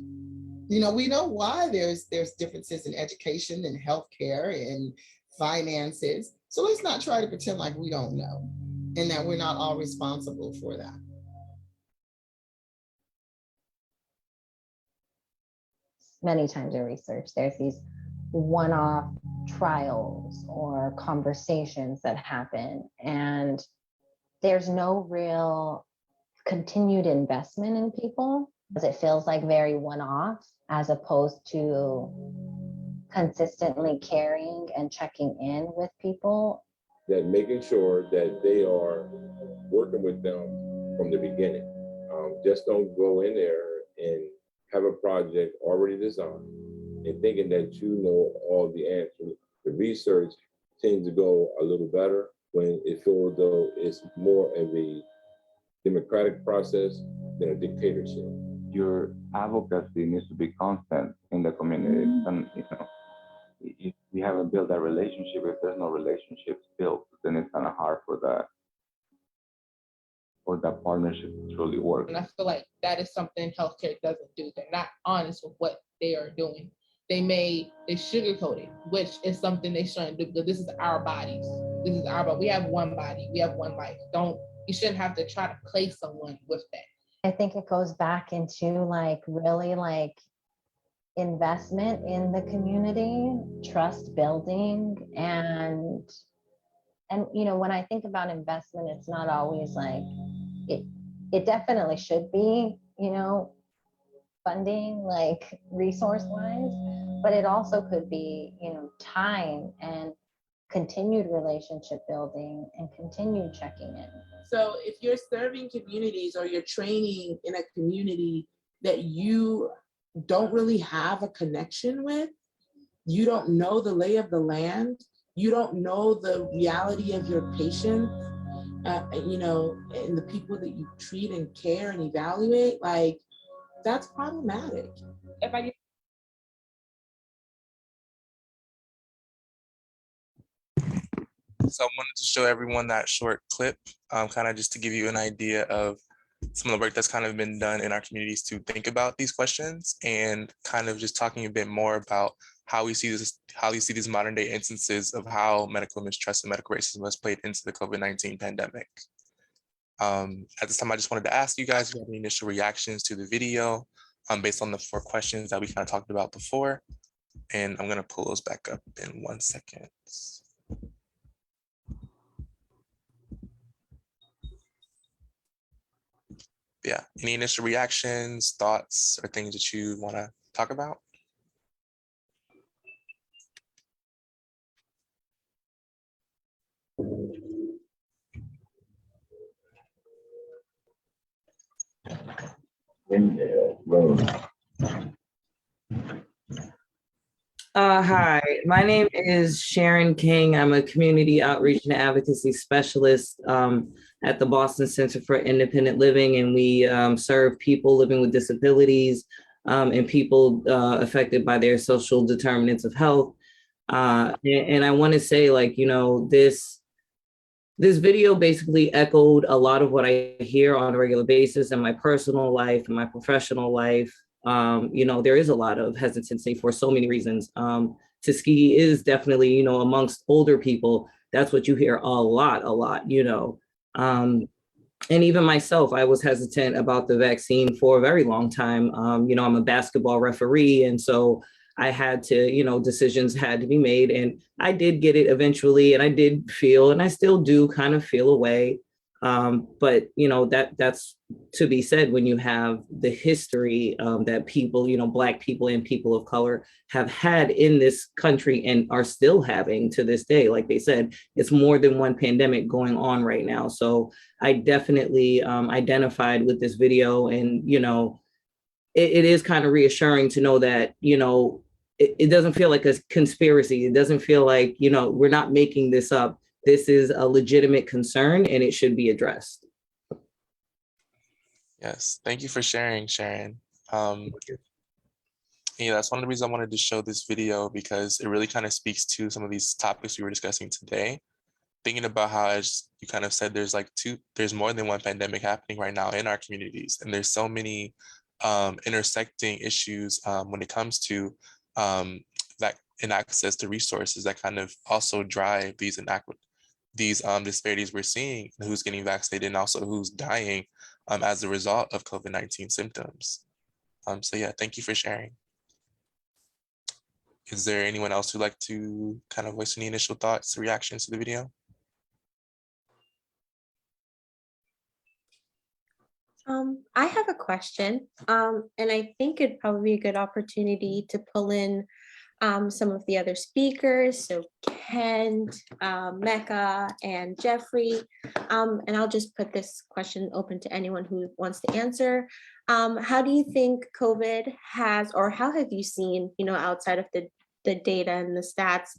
Speaker 27: You know, we know why there's differences in education and healthcare and finances. So let's not try to pretend like we don't know and that we're not all responsible for that.
Speaker 28: Many times in research, there's these one-off trials or conversations that happen, and there's no real continued investment in people, because it feels like very one-off as opposed to consistently caring and checking in with people.
Speaker 23: That making sure that they are working with them from the beginning. Just don't go in there and have a project already designed and thinking that you know all the answers. The research tends to go a little better when it feels though it's more of a democratic process than a dictatorship.
Speaker 29: Your advocacy needs to be constant in the community, and if you haven't built that relationship, if there's no relationships built, then it's kind of hard for that partnership to truly work.
Speaker 25: And I feel like that is something healthcare doesn't do. They're not honest with what they are doing. They sugarcoat it, which is something they shouldn't do, because this is our bodies. This is our body. We have one body. We have one life. You shouldn't have to try to play someone with that.
Speaker 28: I think it goes back into really investment in the community, trust building, and when I think about investment, it's not always like it definitely should be, funding, like resource wise, but it also could be, time and continued relationship building and continued checking in.
Speaker 18: So if you're serving communities or you're training in a community that you don't really have a connection with, you don't know the lay of the land, you don't know the reality of your patients, you know, and the people that you treat and care and evaluate, like, that's problematic. If I
Speaker 2: So I wanted to show everyone that short clip, kind of just to give you an idea of some of the work that's kind of been done in our communities to think about these questions, and kind of just talking a bit more about how we see this, how we see these modern day instances of how medical mistrust and medical racism has played into the COVID-19 pandemic. At this time, I just wanted to ask you guys if you have any initial reactions to the video based on the 4 questions that we kind of talked about before. And I'm going to pull those back up in 1 second. Yeah, any initial reactions, thoughts, or things that you want to talk about?
Speaker 1: Hi, my name is Sharon King. I'm a community outreach and advocacy specialist at the Boston Center for Independent Living, and we serve people living with disabilities and people affected by their social determinants of health. And I want to say, like, you know, this video basically echoed a lot of what I hear on a regular basis in my personal life and my professional life. You know, there is a lot of hesitancy for so many reasons. Tuskegee is definitely, you know, amongst older people, that's what you hear a lot, you know. And even myself, I was hesitant about the vaccine for a very long time. You know, I'm a basketball referee, and so I had to, you know, decisions had to be made, and I did get it eventually, and I did feel, and I still do kind of feel a way. But, you know, that's to be said when you have the history that people, you know, Black people and people of color have had in this country and are still having to this day. Like they said, it's more than one pandemic going on right now. So I definitely identified with this video, and, you know, it is kind of reassuring to know that, you know, it doesn't feel like a conspiracy. It doesn't feel like, you know, we're not making this up. This is a legitimate concern and it should be addressed.
Speaker 2: Yes, thank you for sharing, Sharon. Yeah, that's one of the reasons I wanted to show this video, because it really kind of speaks to some of these topics we were discussing today. Thinking about how, as you kind of said, there's more than one pandemic happening right now in our communities, and there's so many intersecting issues when it comes to that in access to resources that kind of also drive these disparities we're seeing, who's getting vaccinated and also who's dying as a result of COVID-19 symptoms. So yeah, thank you for sharing. Is there anyone else who'd like to kind of voice any initial thoughts, reactions to the video?
Speaker 3: I have a question, and I think it'd probably be a good opportunity to pull in some of the other speakers, so Kent, Mecca, and Jeffrey. And I'll just put this question open to anyone who wants to answer. How do you think COVID has, or how have you seen, you know, outside of the data and the stats,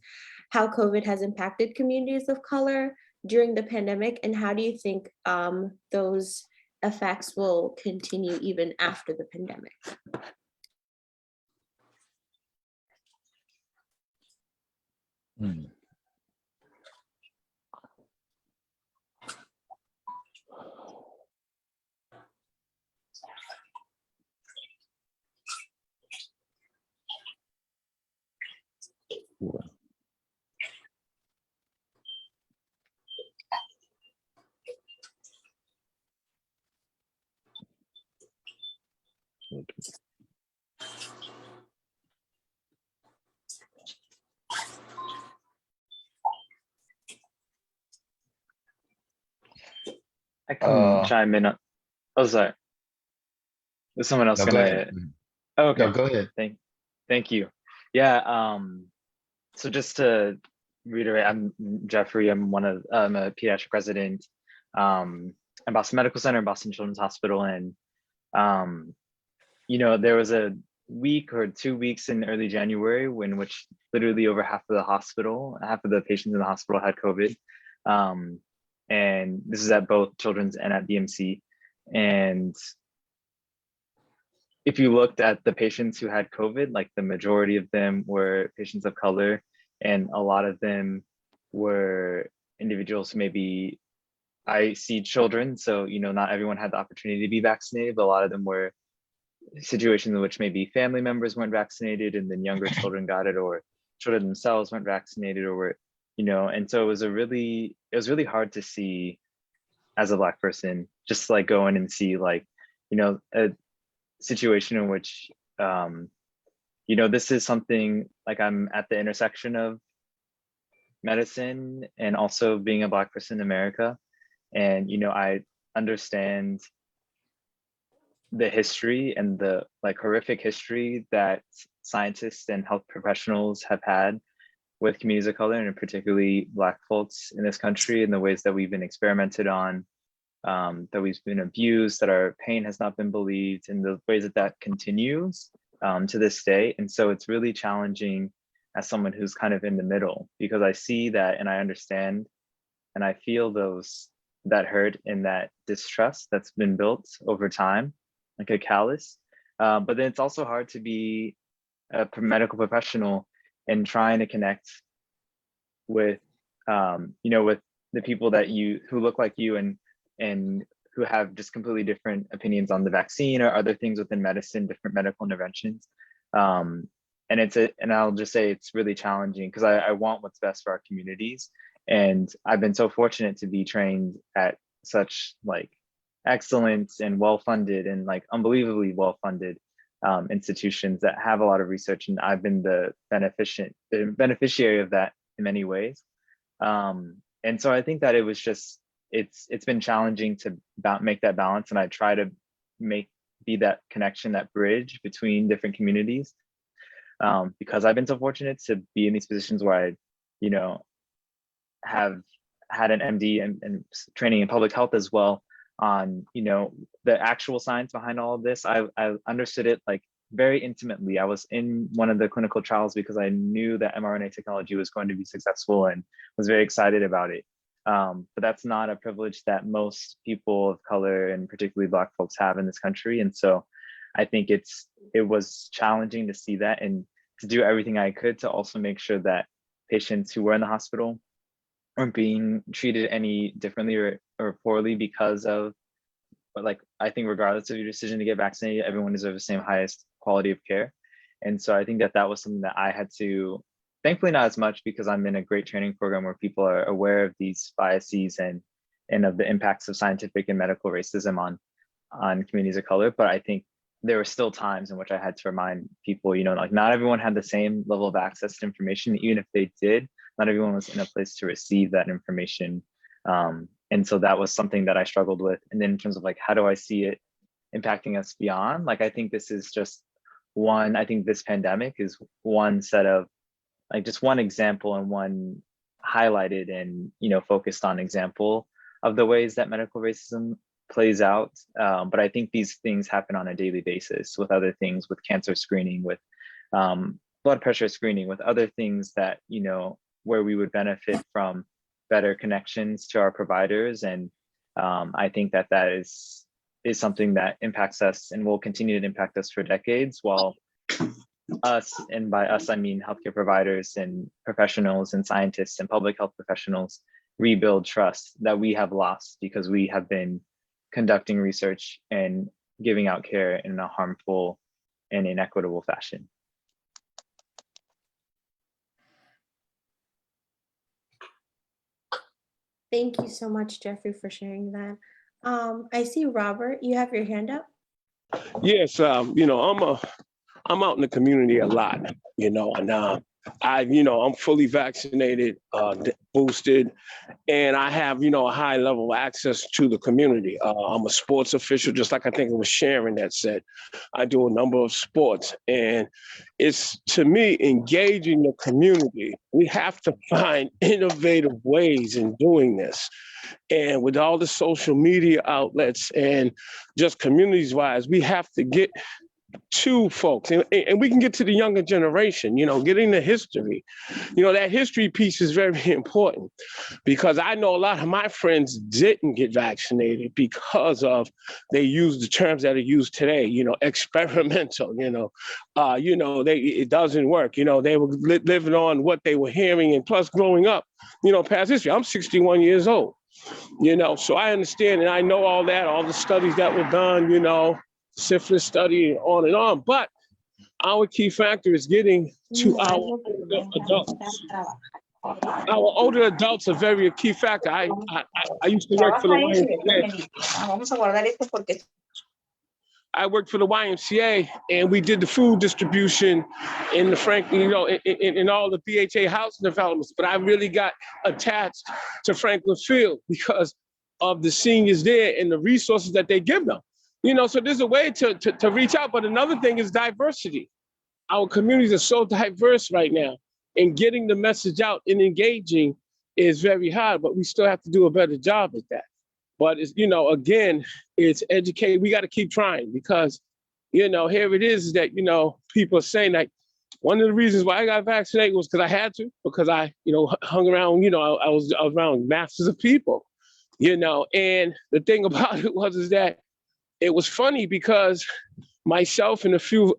Speaker 3: how COVID has impacted communities of color during the pandemic, and how do you think those effects will continue even after the pandemic?
Speaker 4: I can chime in. Oh, sorry. Is someone else
Speaker 5: No,
Speaker 4: gonna?
Speaker 5: go ahead.
Speaker 4: Oh, okay.
Speaker 5: No, go ahead.
Speaker 4: Thank you. Yeah. So just to reiterate, I'm Jeffrey. I'm a pediatric resident at Boston Medical Center, Boston Children's Hospital, and there was a week or 2 weeks in early January in which literally over half of the patients in the hospital had COVID. And this is at both Children's and at BMC. And if you looked at the patients who had COVID, like the majority of them were patients of color, and a lot of them were individuals who maybe, I see children, so not everyone had the opportunity to be vaccinated, but a lot of them were situations in which maybe family members weren't vaccinated and then younger children got it, or children themselves weren't vaccinated, or were, and so it was really hard to see as a Black person, just like go in and see a situation in which, this is something like I'm at the intersection of medicine and also being a Black person in America. And, I understand the history and the horrific history that scientists and health professionals have had with communities of color, and particularly Black folks in this country, and the ways that we've been experimented on, that we've been abused, that our pain has not been believed, and the ways that continues to this day. And so it's really challenging as someone who's kind of in the middle, because I see that and I understand and I feel that hurt and that distrust that's been built over time, like a callus. But then it's also hard to be a medical professional and trying to connect with, with the people who look like you and who have just completely different opinions on the vaccine or other things within medicine, different medical interventions. And I'll just say it's really challenging because I want what's best for our communities. And I've been so fortunate to be trained at such excellent and well-funded and unbelievably well-funded institutions that have a lot of research, and I've been the beneficiary of that in many ways. And so I think that it was just, it's been challenging to make that balance, and I try to be that connection, that bridge between different communities, because I've been so fortunate to be in these positions where I, have had an MD and training in public health as well on, the actual science behind all of this. I understood it very intimately. I was in one of the clinical trials because I knew that mRNA technology was going to be successful and was very excited about it. But that's not a privilege that most people of color and particularly Black folks have in this country. And so I think it was challenging to see that and to do everything I could to also make sure that patients who were in the hospital weren't being treated any differently or poorly because of, but I think regardless of your decision to get vaccinated, everyone deserves the same highest quality of care. And so I think that was something that I had to, thankfully not as much because I'm in a great training program where people are aware of these biases and of the impacts of scientific and medical racism on communities of color. But I think there were still times in which I had to remind people, not everyone had the same level of access to information. Even if they did, not everyone was in a place to receive that information. And so that was something that I struggled with. And then in terms of how do I see it impacting us beyond? I think this is just I think this pandemic is one set of, just one example and one highlighted and, focused on example of the ways that medical racism plays out. But I think these things happen on a daily basis with other things, with cancer screening, with blood pressure screening, with other things that, where we would benefit from better connections to our providers. And I think that is something that impacts us and will continue to impact us for decades, while us, and by us I mean healthcare providers and professionals and scientists and public health professionals, rebuild trust that we have lost because we have been conducting research and giving out care in a harmful and inequitable fashion.
Speaker 3: Thank you so much, Jeffrey, for sharing that. I see Robert, you have your hand up.
Speaker 5: Yes, I'm out in the community a lot, and I'm fully vaccinated, boosted, and I have, a high level of access to the community. I'm a sports official, just like I think it was Sharon that said. I do a number of sports, and it's, to me, engaging the community. We have to find innovative ways in doing this. And with all the social media outlets and just communities wise, we have to get to folks, and we can get to the younger generation, getting the history. That history piece is very important, because I know a lot of my friends didn't get vaccinated because of, they use the terms that are used today, experimental, it doesn't work. They were living on what they were hearing, and plus growing up, past history. I'm 61 years old, so I understand, and I know all that, all the studies that were done, syphilis study, on and on. But our key factor is getting to our older adults. Our older adults are very a key factor. I used to work for the YMCA. I worked for the YMCA, and we did the food distribution in the Franklin, in all the BHA housing developments. But I really got attached to Franklin Field because of the seniors there and the resources that they give them. So there's a way to reach out. But another thing is diversity. Our communities are so diverse right now, and getting the message out and engaging is very hard, but we still have to do a better job at that. But it's, again, it's educate. We got to keep trying, because, here it is that, people are saying that one of the reasons why I got vaccinated was because I had to, because I, hung around, I was around masses of people, and the thing about it is that it was funny, because myself and a few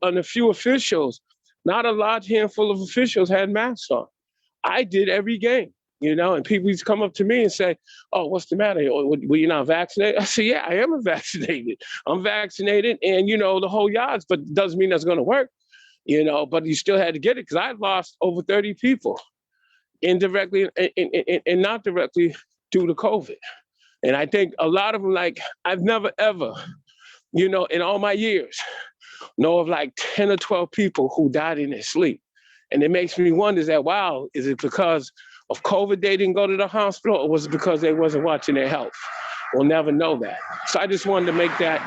Speaker 5: officials, not a large handful of officials had masks on. I did every game, and people used to come up to me and say, "Oh, what's the matter? Were you not vaccinated?" I said, "Yeah, I am vaccinated. I'm vaccinated, and the whole yards, but it doesn't mean that's going to work, but you still had to get it, because I lost over 30 people indirectly and not directly due to COVID. And I think a lot of them, like, I've never ever, in all my years, know of like 10 or 12 people who died in their sleep. And it makes me wonder, is it because of COVID they didn't go to the hospital, or was it because they wasn't watching their health? We'll never know that. So I just wanted to make that,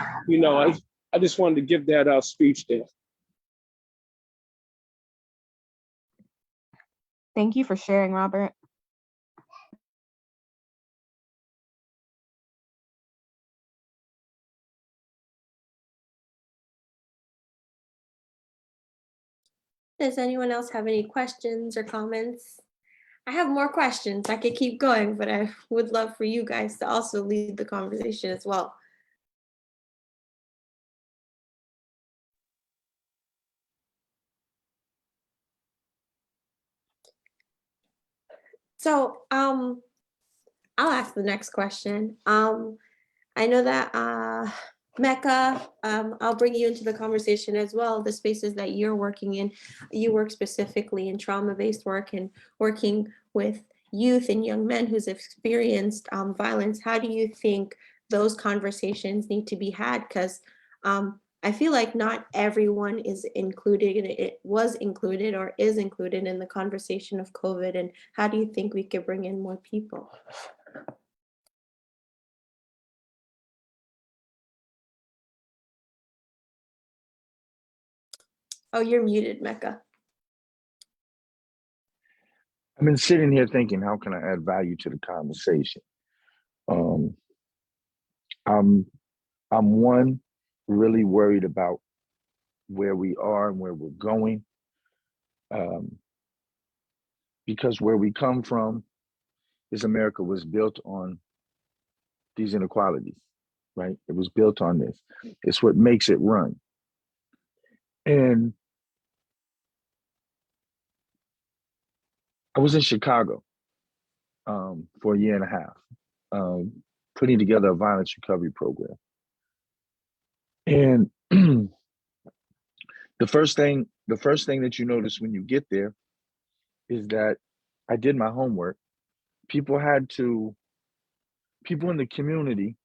Speaker 5: I just wanted to give that speech there.
Speaker 6: Thank you for sharing, Robert.
Speaker 3: Does anyone else have any questions or comments? I have more questions. I could keep going, but I would love for you guys to also lead the conversation as well. So I'll ask the next question. I know that Mecca, I'll bring you into the conversation as well. The spaces that you're working in, you work specifically in trauma-based work and working with youth and young men who's experienced violence. How do you think those conversations need to be had? Because I feel like not everyone is included, it was included or is included in the conversation of COVID. And how do you think we could bring in more people? Oh, you're muted, Mecca.
Speaker 7: I've been sitting here thinking, how can I add value to the conversation? I'm one, really worried about where we are and where we're going. Because where we come from is America was built on these inequalities, right? It was built on this. It's what makes it run. And I was in Chicago for a year and a half, putting together a violence recovery program. And the first thing that you notice when you get there is that I did my homework. People in the community,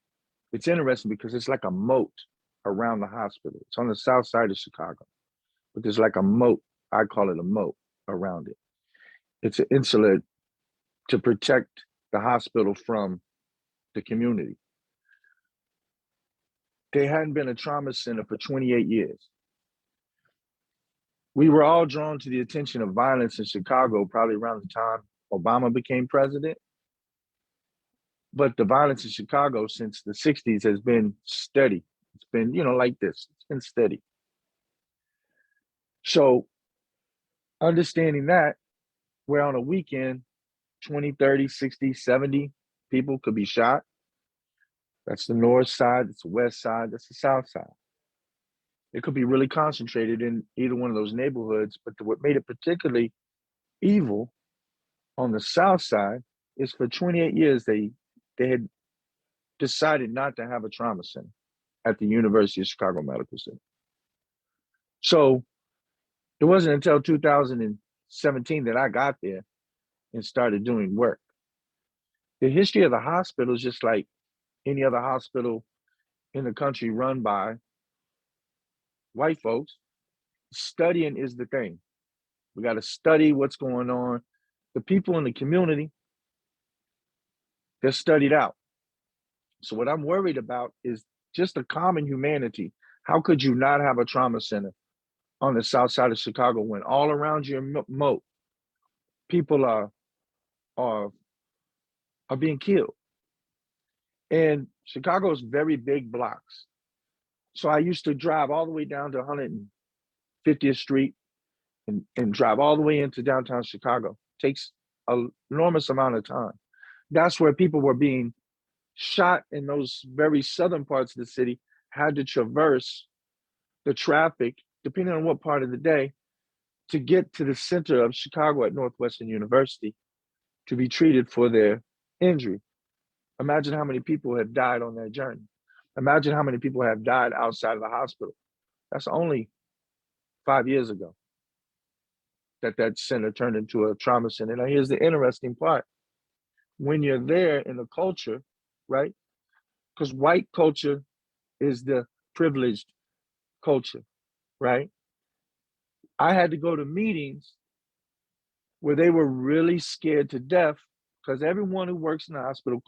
Speaker 7: it's interesting because it's like a moat around the hospital. It's on the south side of Chicago, but there's like a moat. I call it a moat. around it. It's an insular to protect the hospital from the community. There hadn't been a trauma center for 28 years. We were all drawn to the attention of violence in Chicago probably around the time Obama became president. But the violence in Chicago since the 60s has been steady. It's been, like this. It's been steady. So understanding that, where on a weekend, 20, 30, 60, 70 people could be shot. That's the north side, that's the west side, that's the south side. It could be really concentrated in either one of those neighborhoods, but what made it particularly evil on the south side is for 28 years, they had decided not to have a trauma center at the University of Chicago Medical Center. So it wasn't until 2017 that I got there and started doing work. The history of the hospital is just like any other hospital in the country run by white folks. Studying is the thing. We got to study what's going on. The people in the community, they're studied out. So what I'm worried about is just the common humanity. How could you not have a trauma center on the south side of Chicago when all around your moat, people are being killed? And Chicago is very big blocks. So I used to drive all the way down to 150th Street and drive all the way into downtown Chicago. Takes an enormous amount of time. That's where people were being shot in those very southern parts of the city, had to traverse the traffic, depending on what part of the day, to get to the center of Chicago at Northwestern University to be treated for their injury. Imagine how many people have died on that journey. Imagine how many people have died outside of the hospital. That's only 5 years ago that center turned into a trauma center. Now, here's the interesting part. When you're there in the culture, right? Because white culture is the privileged culture, right? I had to go to meetings where they were really scared to death because everyone who works in the hospital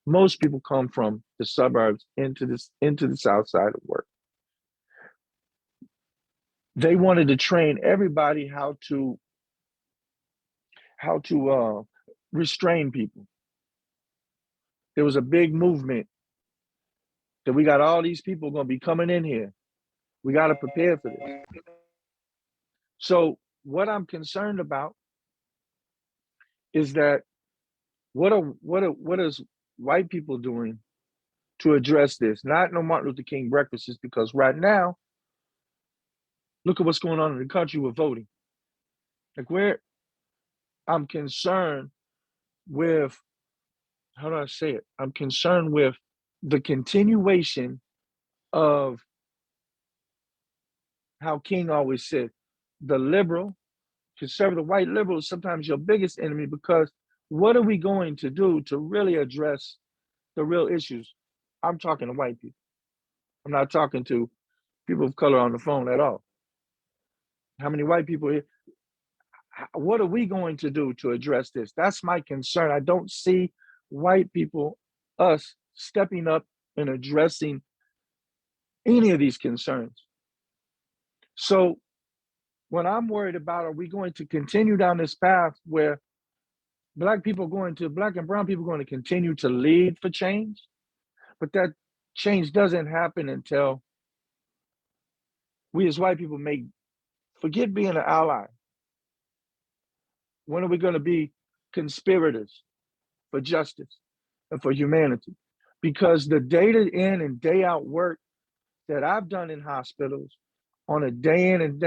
Speaker 7: most people come from the suburbs into the south side of work. They wanted to train everybody how to restrain people. There was a big movement that we got all these people going to be coming in here. We got to prepare for this. So what I'm concerned about is that what is white people doing to address this? Not no Martin Luther King breakfasts, because right now, look at what's going on in the country with voting. Like I'm concerned with, how do I say it? I'm concerned with the continuation of how King always said, the liberal, conservative white liberal is sometimes your biggest enemy, because what are we going to do to really address the real issues? I'm talking to white people. I'm not talking to people of color on the phone at all. How many white people here? What are we going to do to address this? That's my concern. I don't see white people, us, stepping up and addressing any of these concerns. So what I'm worried about, are we going to continue down this path where black and brown people are going to continue to lead for change? But that change doesn't happen until we as white people forget being an ally. When are we going to be conspirators for justice and for humanity? Because the day in and day out work that I've done in hospitals on a day in and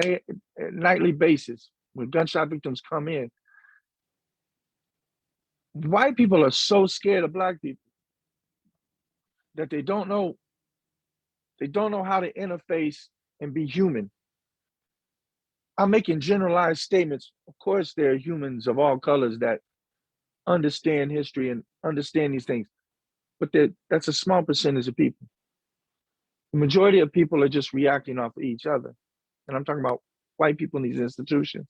Speaker 7: nightly basis, when gunshot victims come in, white people are so scared of black people that they don't know how to interface and be human. I'm making generalized statements. Of course, there are humans of all colors that understand history and understand these things, but that's a small percentage of people. The majority of people are just reacting off of each other. And I'm talking about white people in these institutions.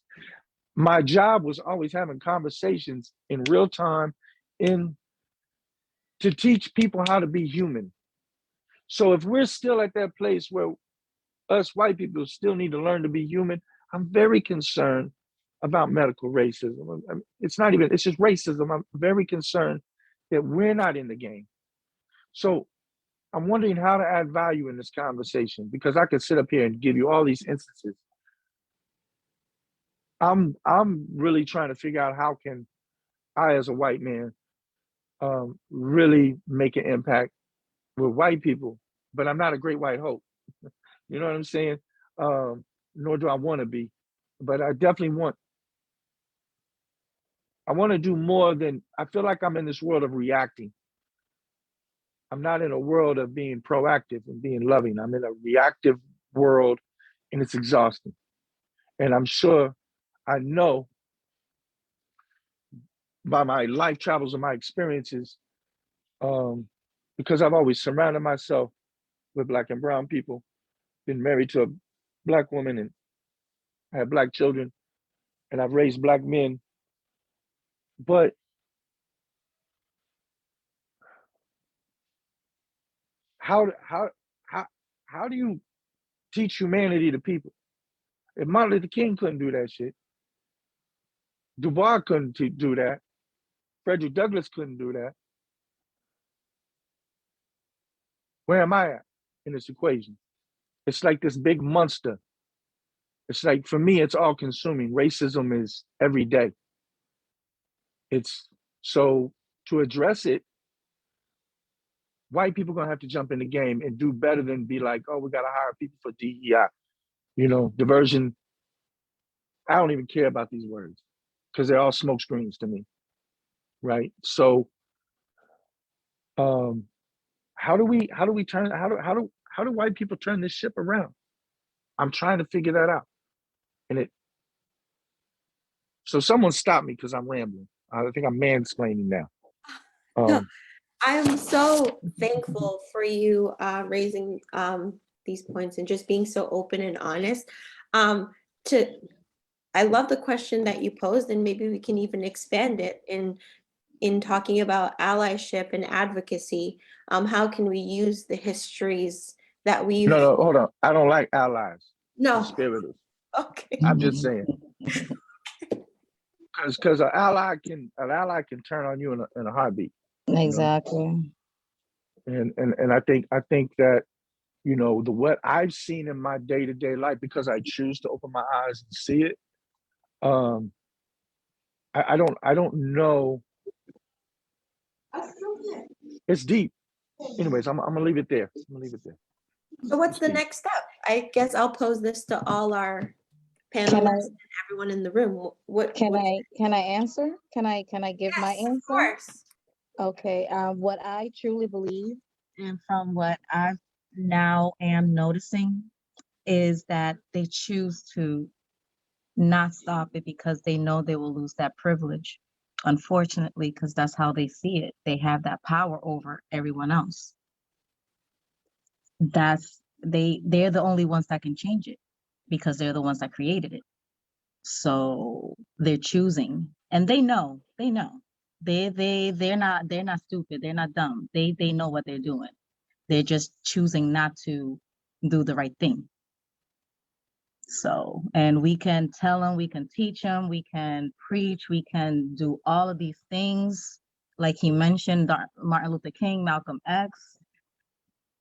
Speaker 7: my job was always having conversations in real time to teach people how to be human. So if we're still at that place where us white people still need to learn to be human, I'm very concerned about medical racism. I mean, it's just racism. I'm very concerned that we're not in the game. So I'm wondering how to add value in this conversation, because I could sit up here and give you all these instances. I'm really trying to figure out how can I, as a white man, really make an impact with white people, but I'm not a great white hope. You know what I'm saying? Nor do I want to be, but I definitely I want to do more than, I feel like I'm in this world of reacting. I'm not in a world of being proactive and being loving. I'm in a reactive world, and it's exhausting. And I'm sure, I know by my life travels and my experiences, because I've always surrounded myself with Black and brown people, been married to a Black woman, and I have Black children, and I've raised Black men. But how do you teach humanity to people? If Martin Luther King couldn't do that shit, Du Bois couldn't do that, Frederick Douglass couldn't do that, where am I at in this equation? It's like this big monster. It's like, for me, it's all consuming. Racism is every day. So to address it, white people gonna have to jump in the game and do better than be like, oh, we gotta hire people for DEI, diversion. I don't even care about these words because they're all smoke screens to me, right? So, how do white people turn this ship around? I'm trying to figure that out, so someone stop me because I'm rambling. I think I'm mansplaining now.
Speaker 3: I'm so thankful for you raising these points and just being so open and honest. I love the question that you posed, and maybe we can even expand it in talking about allyship and advocacy. How can we use the histories that we've—
Speaker 7: No, hold on. I don't like allies.
Speaker 3: No.
Speaker 7: Conspirators.
Speaker 3: Okay.
Speaker 7: I'm just saying. Because an ally can turn on you in a heartbeat.
Speaker 6: Exactly.
Speaker 7: And I think that, what I've seen in my day-to-day life, because I choose to open my eyes and see it, I don't know. It's deep. Anyways, I'm gonna leave it there.
Speaker 3: So what's the next step? I guess I'll pose this to all our panelists and everyone in the room.
Speaker 6: Can I answer? Can I give my answer?
Speaker 3: Of course.
Speaker 6: Okay. What I truly believe, and from what I now am noticing, is that they choose to not stop it because they know they will lose that privilege. Unfortunately, because that's how they see it. They have that power over everyone else. They're the only ones that can change it because they're the ones that created it. So they're choosing, and they're not stupid. They're not dumb. They know what they're doing. They're just choosing not to do the right thing. So, and we can tell them, we can teach them, we can preach, we can do all of these things. Like he mentioned, Martin Luther King, Malcolm X,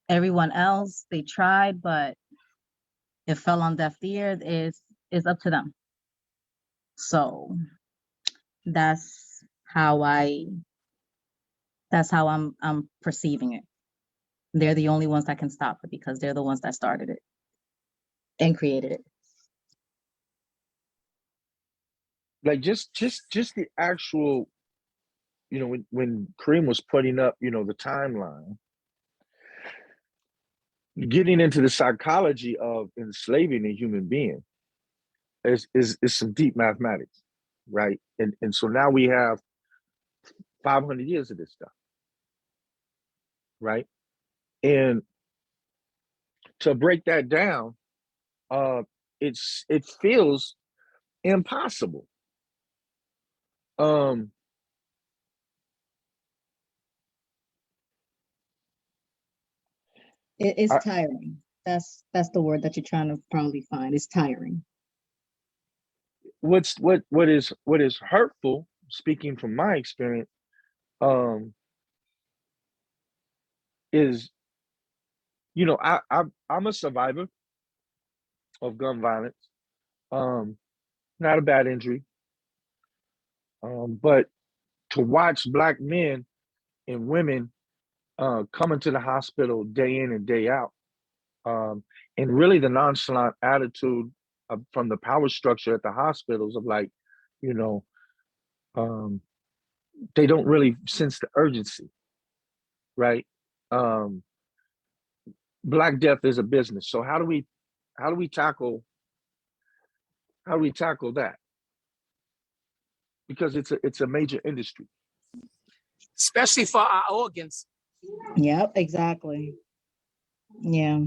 Speaker 6: everyone else, they tried, but it fell on deaf ears. It's up to them. So that's how I'm perceiving it. They're the only ones that can stop it because they're the ones that started it and created it.
Speaker 7: Like just the actual, when Kareem was putting up, the timeline, getting into the psychology of enslaving a human being is some deep mathematics, right? And so now we have 500 years of this stuff, right? And to break that down, it feels impossible. Um,
Speaker 6: It's
Speaker 7: I,
Speaker 6: tiring. That's the word that you're trying to probably find. It's tiring.
Speaker 7: what is hurtful, speaking from my experience, um, is, you know, I'm a survivor of gun violence. Um, not a bad injury. But to watch Black men and women coming to the hospital day in and day out, and really the nonchalant attitude from the power structure at the hospitals of like, you know, um, they don't really sense the urgency, right? Um, Black death is a business. So how do we tackle that? Because it's a major industry.
Speaker 8: Especially for our organs.
Speaker 6: Yep, exactly. Yeah.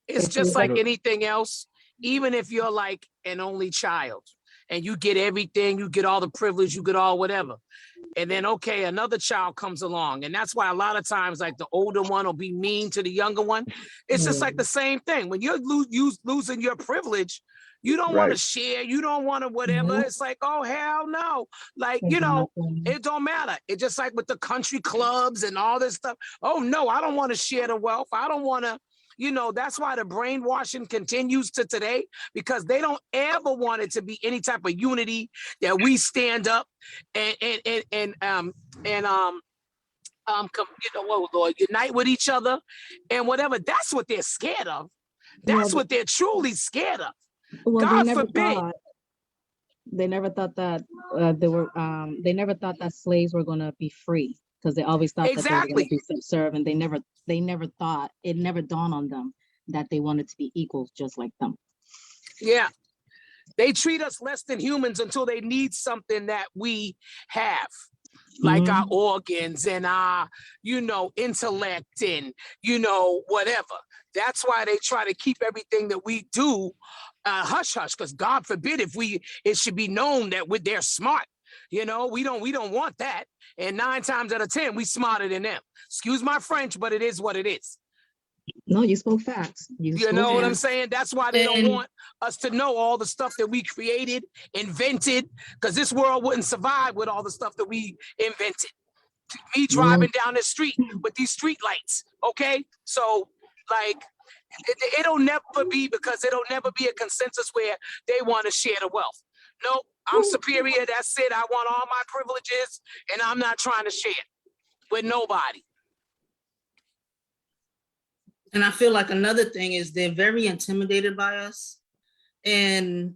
Speaker 8: It's just like anything else, even if you're like an only child and you get everything, you get all the privilege, you get all whatever. And then, okay, another child comes along. And that's why a lot of times, like the older one will be mean to the younger one. It's just like the same thing. When you're losing your privilege, you don't want to share. You don't want to whatever. It's like, oh, hell no. Like, you know, it don't matter. It's just like with the country clubs and all this stuff. Oh, no, I don't want to share the wealth. I don't want to. You know, that's why the brainwashing continues to today, because they don't ever want it to be any type of unity that we stand up and you know, what, Lord, unite with each other and whatever. That's what they're scared of. That's what they're truly scared of.
Speaker 6: Well,
Speaker 8: God forbid.
Speaker 6: They never thought that they never thought that slaves were going to be free, because they always thought that they were going to be subservient. They never thought, it never dawned on them that they wanted to be equals just like them.
Speaker 8: Yeah. They treat us less than humans until they need something that we have, like our organs and our, you know, intellect and, you know, whatever. That's why they try to keep everything that we do hush hush, because God forbid it should be known that they're smart. You know, we don't want that. And 9 times out of 10, we smarter than them. Excuse my French, but it is what it is.
Speaker 6: No, you spoke facts.
Speaker 8: You know what I'm saying? That's why they don't want us to know all the stuff that we created, invented, because this world wouldn't survive with all the stuff that we invented. Me driving down the street with these street lights, okay? So, like, it'll never be, because it'll never be a consensus where they want to share the wealth. Nope, I'm superior, that's it. I want all my privileges, and I'm not trying to share with nobody.
Speaker 9: And I feel like another thing is they're very intimidated by us. And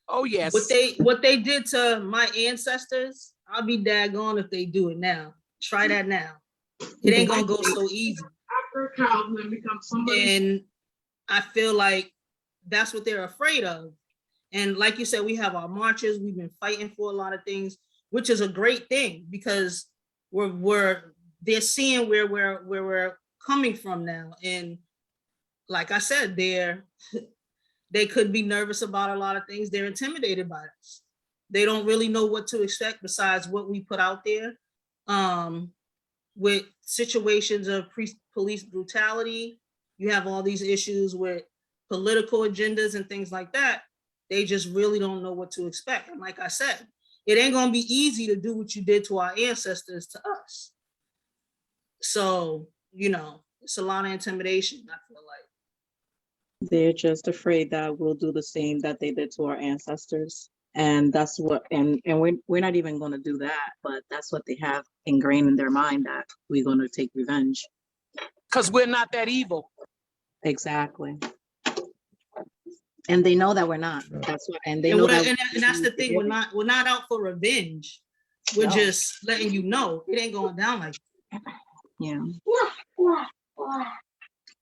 Speaker 8: oh yes,
Speaker 9: what they did to my ancestors, I'll be daggone if they do it now. Try that now. It ain't gonna go so easy. And I feel like that's what they're afraid of. And like you said, we have our marches. We've been fighting for a lot of things, which is a great thing, because they're seeing where we're coming from now. And like I said, they could be nervous about a lot of things. They're intimidated by us. They don't really know what to expect besides what we put out there. With situations of police brutality, you have all these issues with political agendas and things like that. They just really don't know what to expect. And like I said, it ain't gonna be easy to do what you did to our ancestors to us. So, you know, it's a lot of intimidation, I feel like.
Speaker 6: They're just afraid that we'll do the same that they did to our ancestors. And that's what, and we're not even going to do that, but that's what they have ingrained in their mind, that we're going to take revenge.
Speaker 8: Because we're not that evil.
Speaker 6: Exactly. And they know that we're not. That's what, and they know that.
Speaker 9: And that's the thing. We're not out for revenge. We're just letting you know it ain't going down like that.
Speaker 6: Yeah.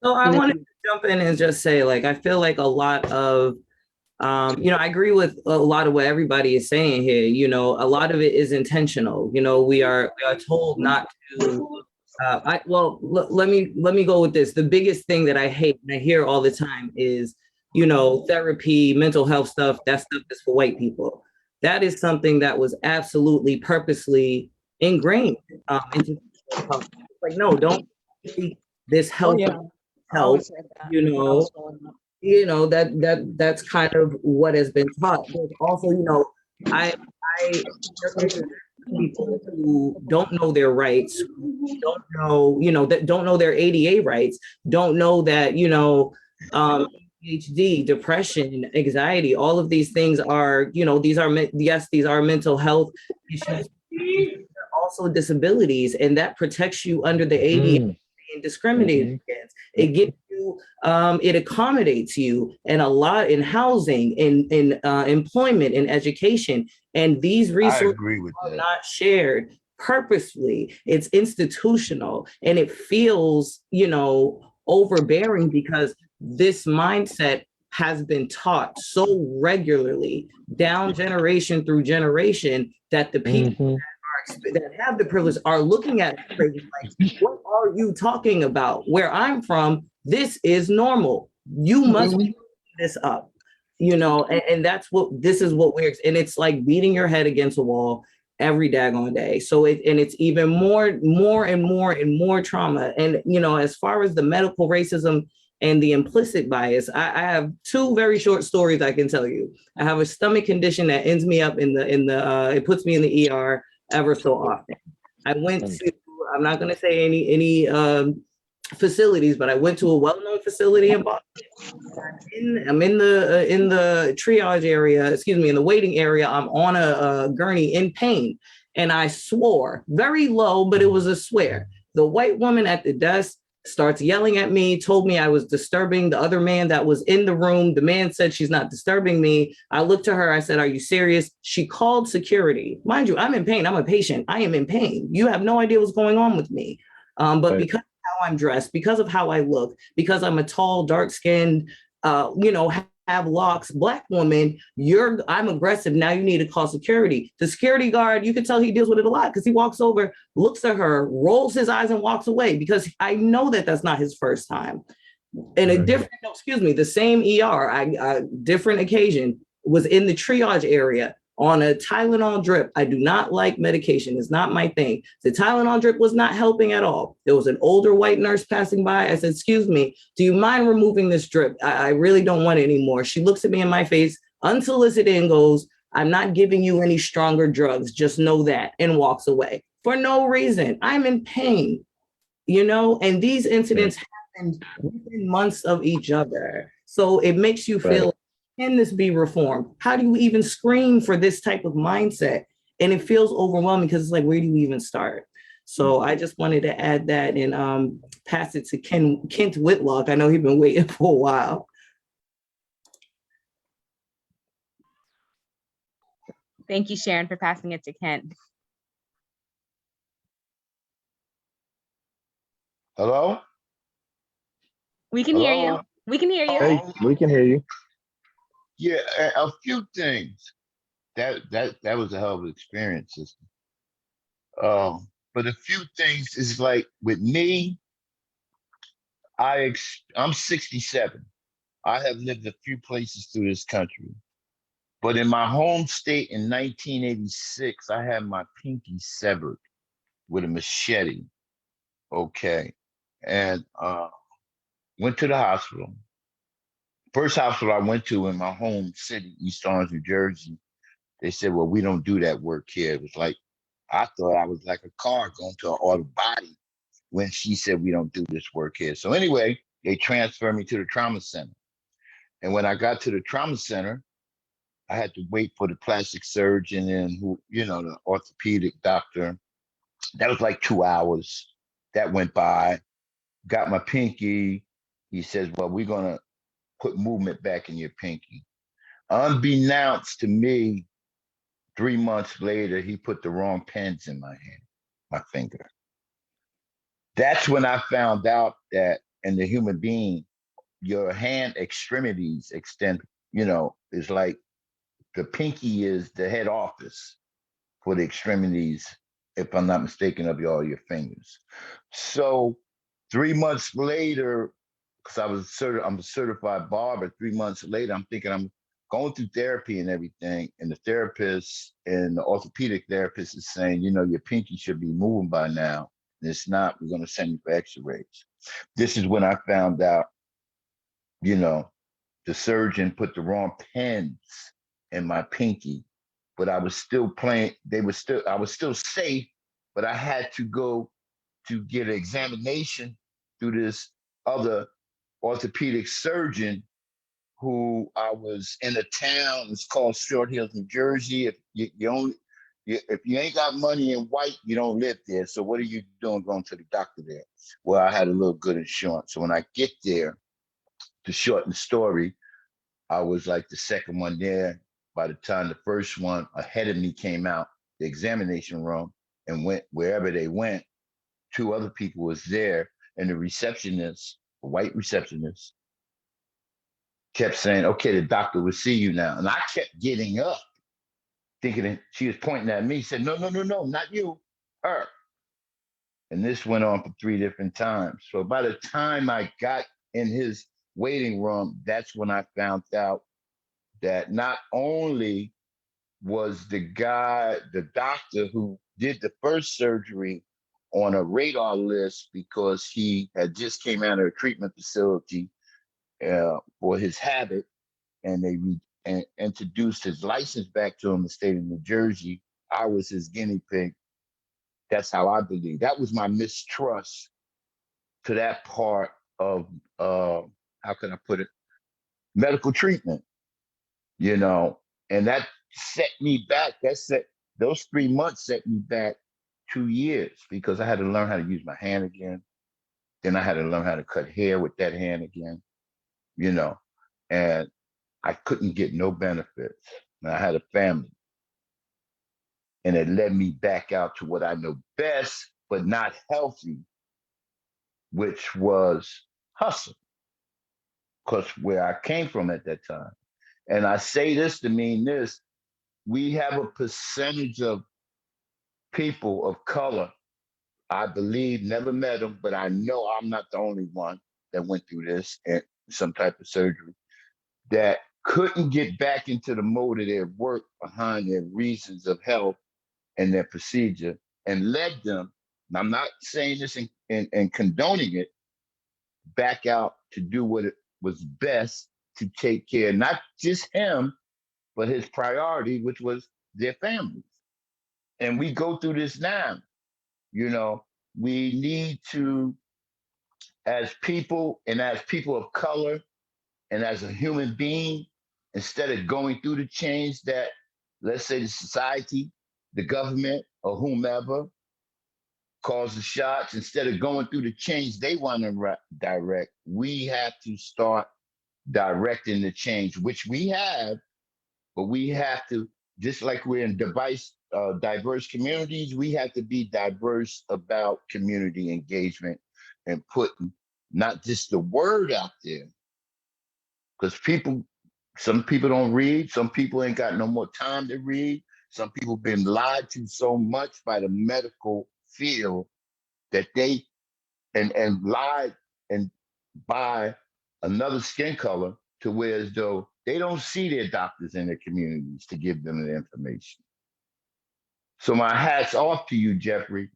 Speaker 1: So I wanted to jump in and just say, like, I feel like a lot of, you know, I agree with a lot of what everybody is saying here. You know, a lot of it is intentional. You know, we are told not to. Let me go with this. The biggest thing that I hate and I hear all the time is therapy, mental health stuff, that stuff is for white people. That is something that was absolutely purposely ingrained into like, no, don't treat this
Speaker 28: Oh,
Speaker 1: health
Speaker 28: yeah. I
Speaker 1: help,
Speaker 28: always heard that
Speaker 1: you
Speaker 28: when I was
Speaker 1: know,
Speaker 28: growing up.
Speaker 1: that's kind of what has been taught. There's also, I there is people who don't know their rights, who don't know, that don't know their ADA rights, don't know that, ADHD, depression, anxiety, all of these things are, these are mental health issues. They're also disabilities, and that protects you under the ADA and discriminated against. It gives you, it accommodates you in a lot in housing, in employment, in education, and these resources are not shared purposefully. It's institutional, and it feels, overbearing because this mindset has been taught so regularly down generation through generation that the people that have the privilege are looking at it crazy, like, what are you talking about? Where I'm from, this is normal. You must be this up, and this is what we're, and it's like beating your head against a wall every daggone day. So it's even more and more trauma. And, as far as the medical racism and the implicit bias, I have two very short stories I can tell you. I have a stomach condition that ends me up it puts me in the ER ever so often. I went to, I'm not going to say any facilities, but I went to a well-known facility in Boston. I'm in the triage area, in the waiting area. I'm on a gurney in pain, and I swore very low, but it was a swear. The white woman at the desk starts yelling at me, told me I was disturbing the other man that was in the room. The man said, she's not disturbing me. I looked to her, I said, are you serious? She called security. Mind you, I'm in pain. I'm a patient. I am in pain. You have no idea what's going on with me. But because of how I'm dressed, because of how I look, because I'm a tall, dark-skinned, have locks, Black woman, I'm aggressive. Now you need to call security. The security guard, you can tell he deals with it a lot because he walks over, looks at her, rolls his eyes and walks away because I know that that's not his first time. And the same ER, different occasion, was in the triage area on a Tylenol drip. I do not like medication. It's not my thing. The Tylenol drip was not helping at all. There was an older white nurse passing by. I said, excuse me, do you mind removing this drip? I really don't want it anymore. She looks at me in my face, unsolicited, and goes, I'm not giving you any stronger drugs. Just know that, and walks away for no reason. I'm in pain, and these incidents happened within months of each other. So it makes you feel, can this be reformed? How do you even screen for this type of mindset? And it feels overwhelming because it's like, where do you even start? So I just wanted to add that and pass it to Kent Whitlock. I know he's been waiting for a while.
Speaker 10: Thank you, Sharon, for passing it to Kent.
Speaker 11: Hello?
Speaker 10: We can hear you. We can hear you.
Speaker 7: Hey, we can hear you.
Speaker 11: Yeah, a few things. That was a hell of an experience, sister. But a few things is like with me, I'm 67. I have lived a few places through this country. But in my home state in 1986, I had my pinky severed with a machete. Okay. And went to the hospital. First hospital I went to in my home city, East Orange, New Jersey, they said, well, we don't do that work here. It was like, I thought I was like a car going to an auto body when she said, we don't do this work here. So anyway, they transferred me to the trauma center. And when I got to the trauma center, I had to wait for the plastic surgeon and the orthopedic doctor. That was like 2 hours. That went by. Got my pinky. He says, well, we're going to put movement back in your pinky. Unbeknownst to me, 3 months later, he put the wrong pens in my hand, my finger. That's when I found out that in the human being, your hand extremities extend, is like the pinky is the head office for the extremities, if I'm not mistaken, of all your fingers. So 3 months later, because I'm a certified barber. 3 months later, I'm thinking I'm going through therapy and everything. And the therapist and the orthopedic therapist is saying, you know, your pinky should be moving by now. And it's not, we're going to send you for x-rays. This is when I found out, you know, the surgeon put the wrong pins in my pinky, but I was still playing. I was still safe, but I had to go to get an examination through this other orthopedic surgeon who I was in a town. It's called Short Hills, New Jersey. If you ain't got money in white, you don't live there. So what are you doing going to the doctor there? Well, I had a little good insurance. So when I get there, to shorten the story, I was like the second one there. By the time the first one ahead of me came out the examination room and went wherever they went, 2 other people was there, and the receptionist, a white receptionist, kept saying, okay, the doctor will see you now. And I kept getting up, thinking that she was pointing at me, said, no, not you, her. And this went on for 3 different times. So by the time I got in his waiting room, that's when I found out that not only was the doctor who did the first surgery on a radar list because he had just came out of a treatment facility for his habit, and they introduced his license back to him in the state of New Jersey. I was his guinea pig. That's how I believe. That was my mistrust to that part of, how can I put it, medical treatment, you know, and that set me back. Those 3 months set me back 2 years because I had to learn how to use my hand again. Then I had to learn how to cut hair with that hand again, you know, and I couldn't get no benefits. And I had a family. And it led me back out to what I know best, but not healthy, which was hustle, because where I came from at that time. And I say this to mean this, we have a percentage of people of color, I believe, never met them, but I know I'm not the only one that went through this and some type of surgery, that couldn't get back into the mode of their work behind their reasons of health and their procedure, and led them, and I'm not saying this and condoning it, back out to do what it was best to take care, not just him, but his priority, which was their families. And we go through this now, you know, we need to, as people and as people of color and as a human being, instead of going through the change that, let's say, the society, the government, or whomever calls the shots, instead of going through the change they want to direct, we have to start directing the change, which we have, but we have to, just like we're in diverse communities, we have to be diverse about community engagement and putting not just the word out there, because some people don't read, some people ain't got no more time to read, some people been lied to so much by the medical field that they and lied and by another skin color to where as though they don't see their doctors in their communities to give them the information. So my hat's off to you, Jeffrey,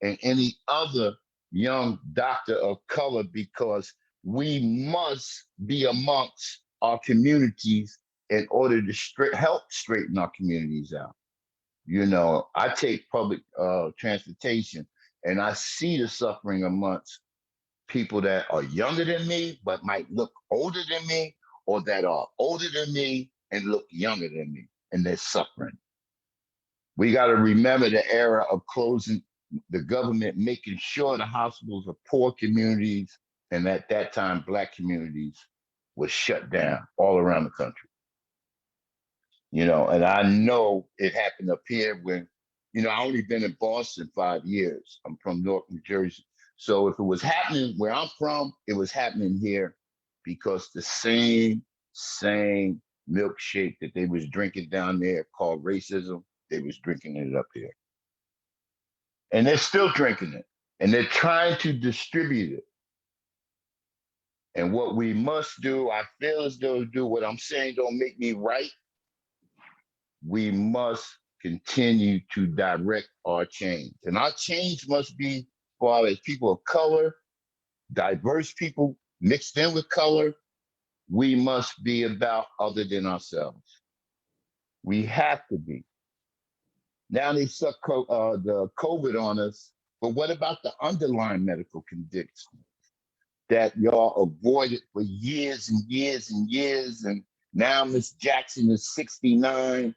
Speaker 11: and any other young doctor of color, because we must be amongst our communities in order to help straighten our communities out. You know, I take public transportation and I see the suffering amongst people that are younger than me, but might look older than me, or that are older than me and look younger than me, and they're suffering. We got to remember the era of closing, the government making sure the hospitals of poor communities, and at that time, Black communities, was shut down all around the country. You know, and I know it happened up here when, you know, I only been in Boston 5 years. I'm from Newark, New Jersey. So if it was happening where I'm from, it was happening here because the same milkshake that they was drinking down there called racism, they was drinking it up here. And they're still drinking it. And they're trying to distribute it. And what we must do, I feel as though do what I'm saying don't make me right. We must continue to direct our change. And our change must be for as people of color, diverse people mixed in with color. We must be about other than ourselves. We have to be. Now they suck the COVID on us, but what about the underlying medical conditions that y'all avoided for years and years and years? And now Miss Jackson is 69,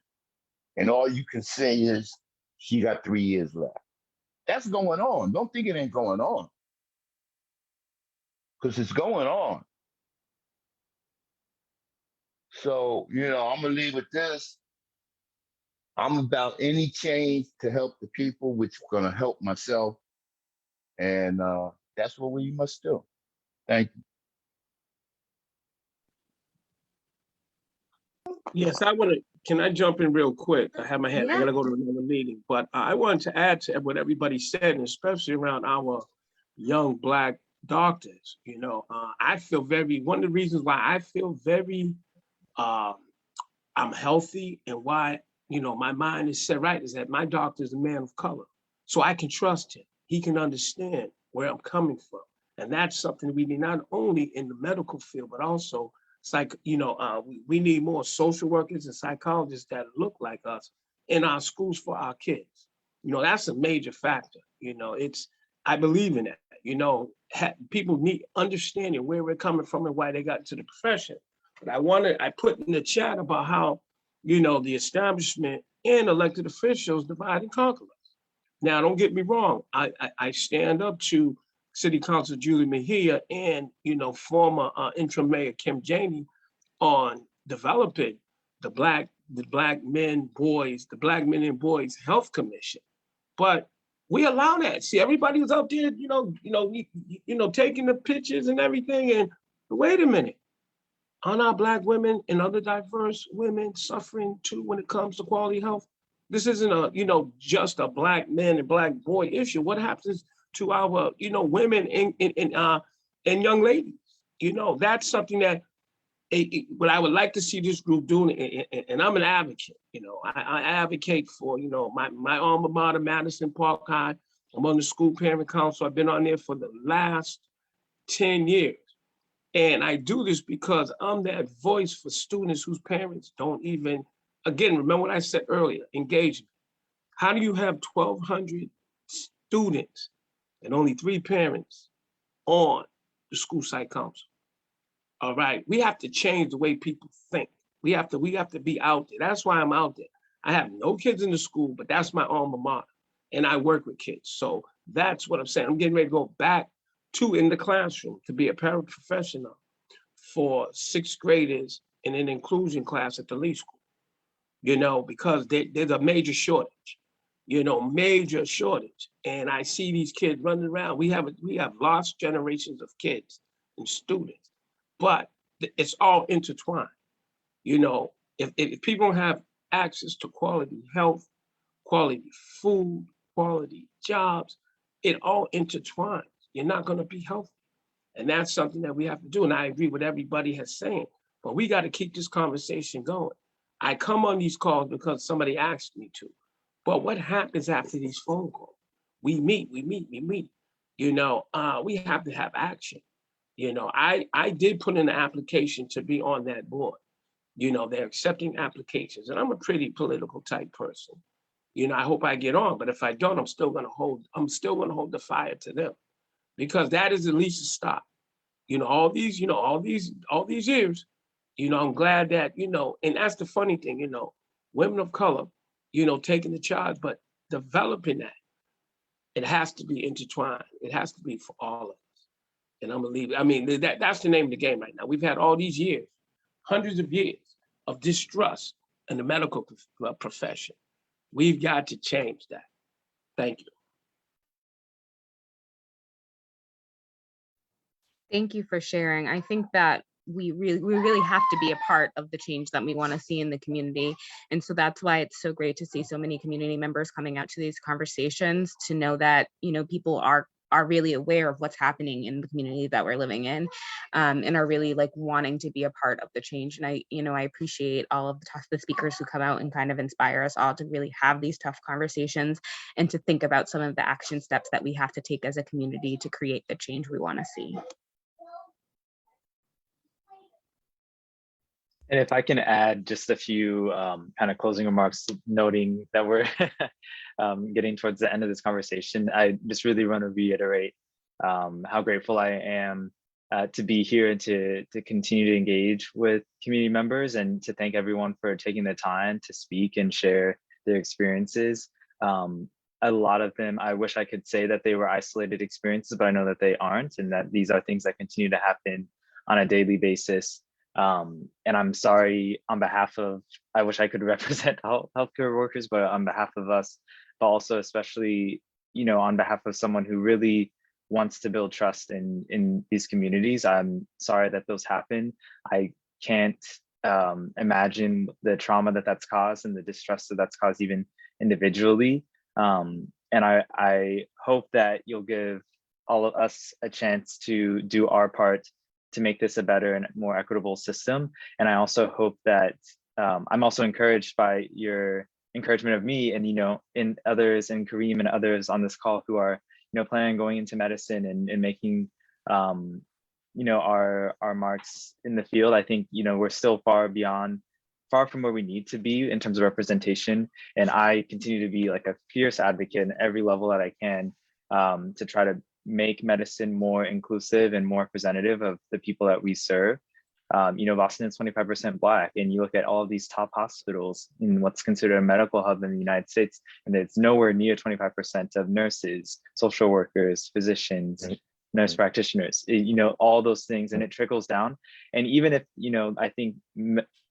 Speaker 11: and all you can say is she got 3 years left. That's going on. Don't think it ain't going on, because it's going on. So, I'm gonna leave with this. I'm about any change to help the people, which is gonna help myself. And that's what we must do. Thank you.
Speaker 5: Yes, can I jump in real quick? I have my hand, I gotta go to another meeting, but I wanted to add to what everybody said, and especially around our young Black doctors. I feel one of the reasons why I feel very, I'm healthy, and why, my mind is set right, is that my doctor is a man of color. So I can trust him. He can understand where I'm coming from. And that's something we need, not only in the medical field, but also we need more social workers and psychologists that look like us in our schools for our kids. That's a major factor. I believe in that. People need understanding where we're coming from and why they got into the profession. But I put in the chat about how, the establishment and elected officials divide and conquer us. Now, don't get me wrong. I stand up to City Council Julie Mejia and, former interim mayor Kim Janey on developing the Black Men and Boys Health Commission. But we allow that. See, everybody was out there, taking the pictures and everything. And wait a minute. Aren't our Black women and other diverse women suffering too when it comes to quality health? This isn't just a Black man and Black boy issue. What happens to our, women and young ladies? That's something that what I would like to see this group doing, and I'm an advocate. I advocate for, my alma mater, Madison Park High. I'm on the school parent council. I've been on there for the last 10 years. And I do this because I'm that voice for students whose parents don't even, again, remember what I said earlier, engagement. How do you have 1,200 students and only 3 parents on the school site council? All right, we have to change the way people think. We have to be out there. That's why I'm out there. I have no kids in the school, but that's my alma mater. And I work with kids. So that's what I'm saying. I'm getting ready to go back to in the classroom to be a paraprofessional for 6th graders in an inclusion class at the Lee School, because there's a major shortage, major shortage. And I see these kids running around. We have lost generations of kids and students, but it's all intertwined. If people don't have access to quality health, quality food, quality jobs, it all intertwines. You're not going to be healthy. And that's something that we have to do. And I agree with everybody has saying, but we got to keep this conversation going. I come on these calls because somebody asked me to, but what happens after these phone calls? We meet. We have to have action. I did put in an application to be on that board. They're accepting applications, and I'm a pretty political type person. I hope I get on, but if I don't, I'm still going to hold the fire to them, because that is at least a stop. All these years, I'm glad that, and that's the funny thing, women of color, taking the charge, but developing that, it has to be intertwined. It has to be for all of us. And I'm gonna leave it. I mean, that's the name of the game right now. We've had all these years, hundreds of years of distrust in the medical profession. We've got to change that. Thank you.
Speaker 10: Thank you for sharing. I think that we really have to be a part of the change that we want to see in the community. And so that's why it's so great to see so many community members coming out to these conversations, to know that, people are are really aware of what's happening in the community that we're living in, and are really like wanting to be a part of the change. And I appreciate all of the speakers who come out and kind of inspire us all to really have these tough conversations and to think about some of the action steps that we have to take as a community to create the change we want to see.
Speaker 4: And if I can add just a few kind of closing remarks, noting that we're getting towards the end of this conversation, I just really want to reiterate how grateful I am to be here and to continue to engage with community members, and to thank everyone for taking the time to speak and share their experiences. A lot of them, I wish I could say that they were isolated experiences, but I know that they aren't, and that these are things that continue to happen on a daily basis. And I'm sorry on behalf of, I wish I could represent healthcare workers, but on behalf of us, but also especially, on behalf of someone who really wants to build trust in these communities, I'm sorry that those happen. I can't imagine the trauma that's caused and the distrust that's caused even individually. And I hope that you'll give all of us a chance to do our part to make this a better and more equitable system. And I also hope that I'm also encouraged by your encouragement of me and, in others, and Kareem and others on this call who are, planning on going into medicine and making, our marks in the field. I think, we're still far from where we need to be in terms of representation. And I continue to be like a fierce advocate in every level that I can to try to make medicine more inclusive and more representative of the people that we serve. Boston is 25% Black, and you look at all of these top hospitals in what's considered a medical hub in the United States, and it's nowhere near 25% of nurses, social workers, physicians, nurse practitioners, all those things, and it trickles down. And even if, I think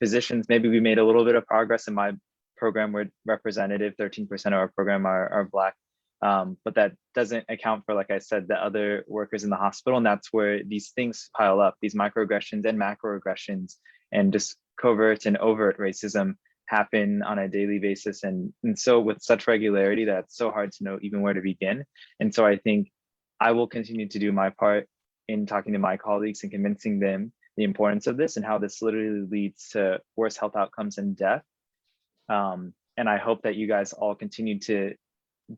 Speaker 4: physicians, maybe we made a little bit of progress in my program, we're representative, 13% of our program are Black. But that doesn't account for, like I said, the other workers in the hospital. And that's where these things pile up, these microaggressions and macroaggressions, and just covert and overt racism happen on a daily basis. And so with such regularity, that's so hard to know even where to begin. And so I think I will continue to do my part in talking to my colleagues and convincing them the importance of this and how this literally leads to worse health outcomes and death. And I hope that you guys all continue to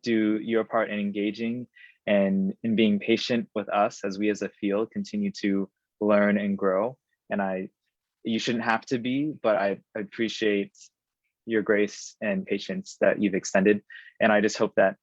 Speaker 4: do your part in engaging and in being patient with us as we as a field continue to learn and grow. And you shouldn't have to be, but I appreciate your grace and patience that you've extended. And I just hope that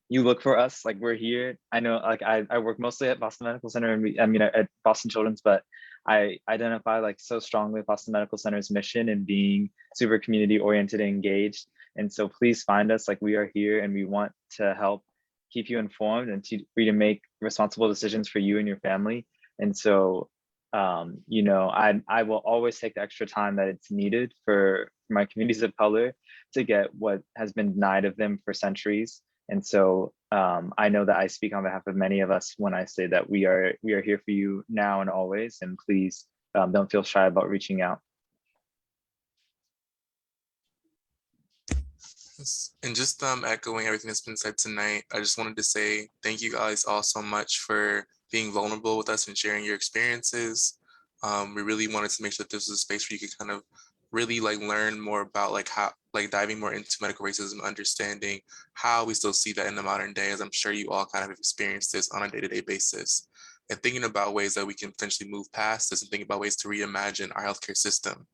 Speaker 4: you look for us, like we're here. I know, like I work mostly at Boston Medical Center and at Boston Children's, but I identify like so strongly with Boston Medical Center's mission and being super community oriented and engaged. And so please find us, like we are here and we want to help keep you informed and for you to make responsible decisions for you and your family. And so, I will always take the extra time that it's needed for my communities of color to get what has been denied of them for centuries. And so I know that I speak on behalf of many of us when I say that we are here for you now and always. And please don't feel shy about reaching out.
Speaker 2: And just echoing everything that's been said tonight, I just wanted to say thank you guys all so much for being vulnerable with us and sharing your experiences. We really wanted to make sure that this was a space where you could kind of really learn more about how diving more into medical racism, understanding how we still see that in the modern day, as I'm sure you all kind of experienced this on a day-to-day basis, and thinking about ways that we can potentially move past this and think about ways to reimagine our healthcare system.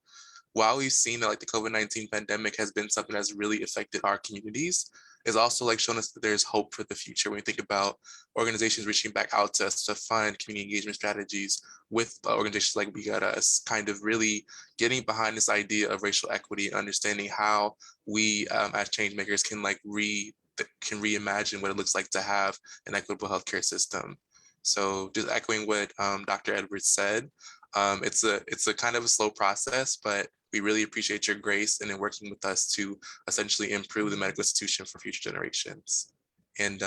Speaker 2: While we've seen that the COVID-19 pandemic has been something that's really affected our communities, it's also shown us that there's hope for the future when we think about organizations reaching back out to us to fund community engagement strategies with organizations like We Got Us, kind of really getting behind this idea of racial equity and understanding how we as change makers can reimagine what it looks like to have an equitable healthcare system. So just echoing what Dr. Edwards said, it's a kind of a slow process, but we really appreciate your grace and in working with us to essentially improve the medical institution for future generations. And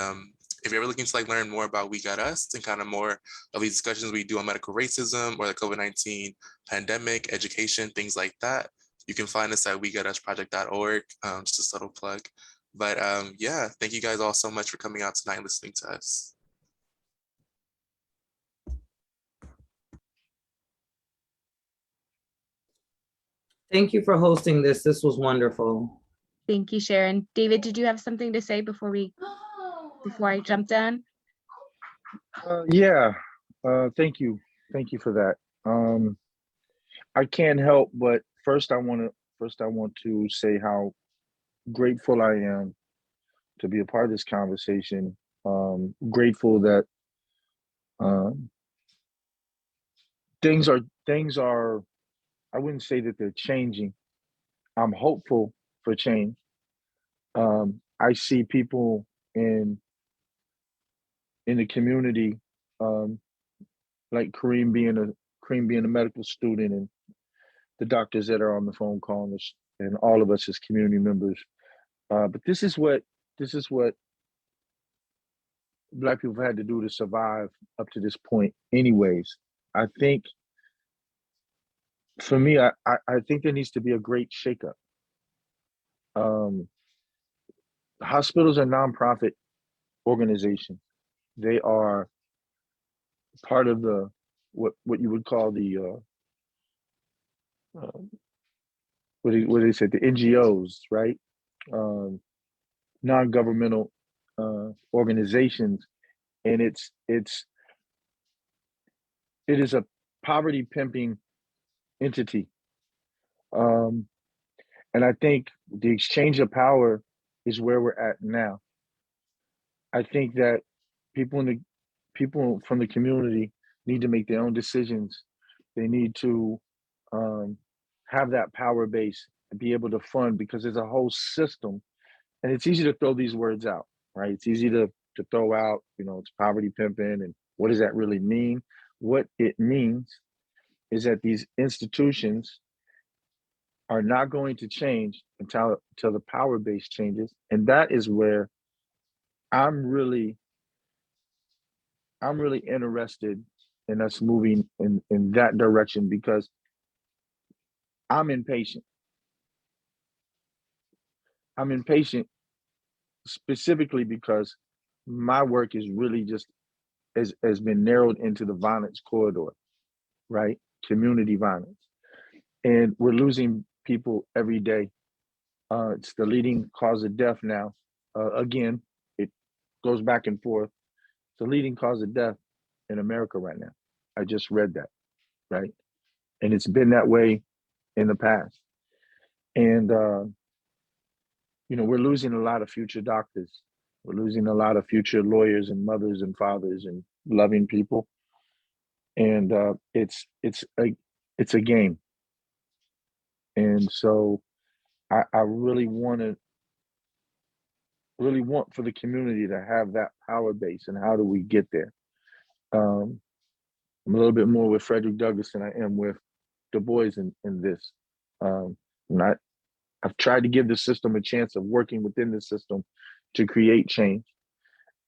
Speaker 2: if you're ever looking to learn more about We Got Us and kind of more of these discussions we do on medical racism or the COVID-19 pandemic, education, things like that, you can find us at wegotusproject.org, just a subtle plug. But yeah, thank you guys all so much for coming out tonight and listening to us.
Speaker 1: Thank you for hosting this. This was wonderful.
Speaker 10: Thank you, Sharon. David, did you have something to say before I jump in?
Speaker 7: Yeah, thank you. Thank you for that. I can't help but first I want to say how grateful I am to be a part of this conversation. Grateful that um, things are, I wouldn't say that they're changing. I'm hopeful for change. I see people in the community, um, like Kareem being a medical student, and the doctors that are on the phone calling us, and all of us as community members. But this is what Black people have had to do to survive up to this point, anyways. I think for me, I think there needs to be a great shakeup. Um, Hospitals are nonprofit organizations. They are part of the what you would call the what do they say, the NGOs, right? Um, Non-governmental organizations, and it is a poverty pimping entity. Um, and I think the exchange of power is where we're at now. I think that people from the community need to make their own decisions. They need to um, have that power base and be able to fund, because there's a whole system. And it's easy to throw these words out, right? It's easy to throw out, it's poverty pimping, and what does that really mean? What it means is that these institutions are not going to change until the power base changes, and that is where I'm really interested in us moving in that direction, because I'm impatient. I'm impatient specifically because my work is really just has been narrowed into the violence corridor, right? Community violence, and we're losing people every day. It's the leading cause of death now. Again, it goes back and forth. It's the leading cause of death in America right now. I just read that, right? And it's been that way in the past. And we're losing a lot of future doctors. We're losing a lot of future lawyers and mothers and fathers and loving people. And it's a game. And so I really want for the community to have that power base. And how do we get there? I'm a little bit more with Frederick Douglass than I am with Du Bois in this. And I've tried to give the system a chance of working within the system to create change.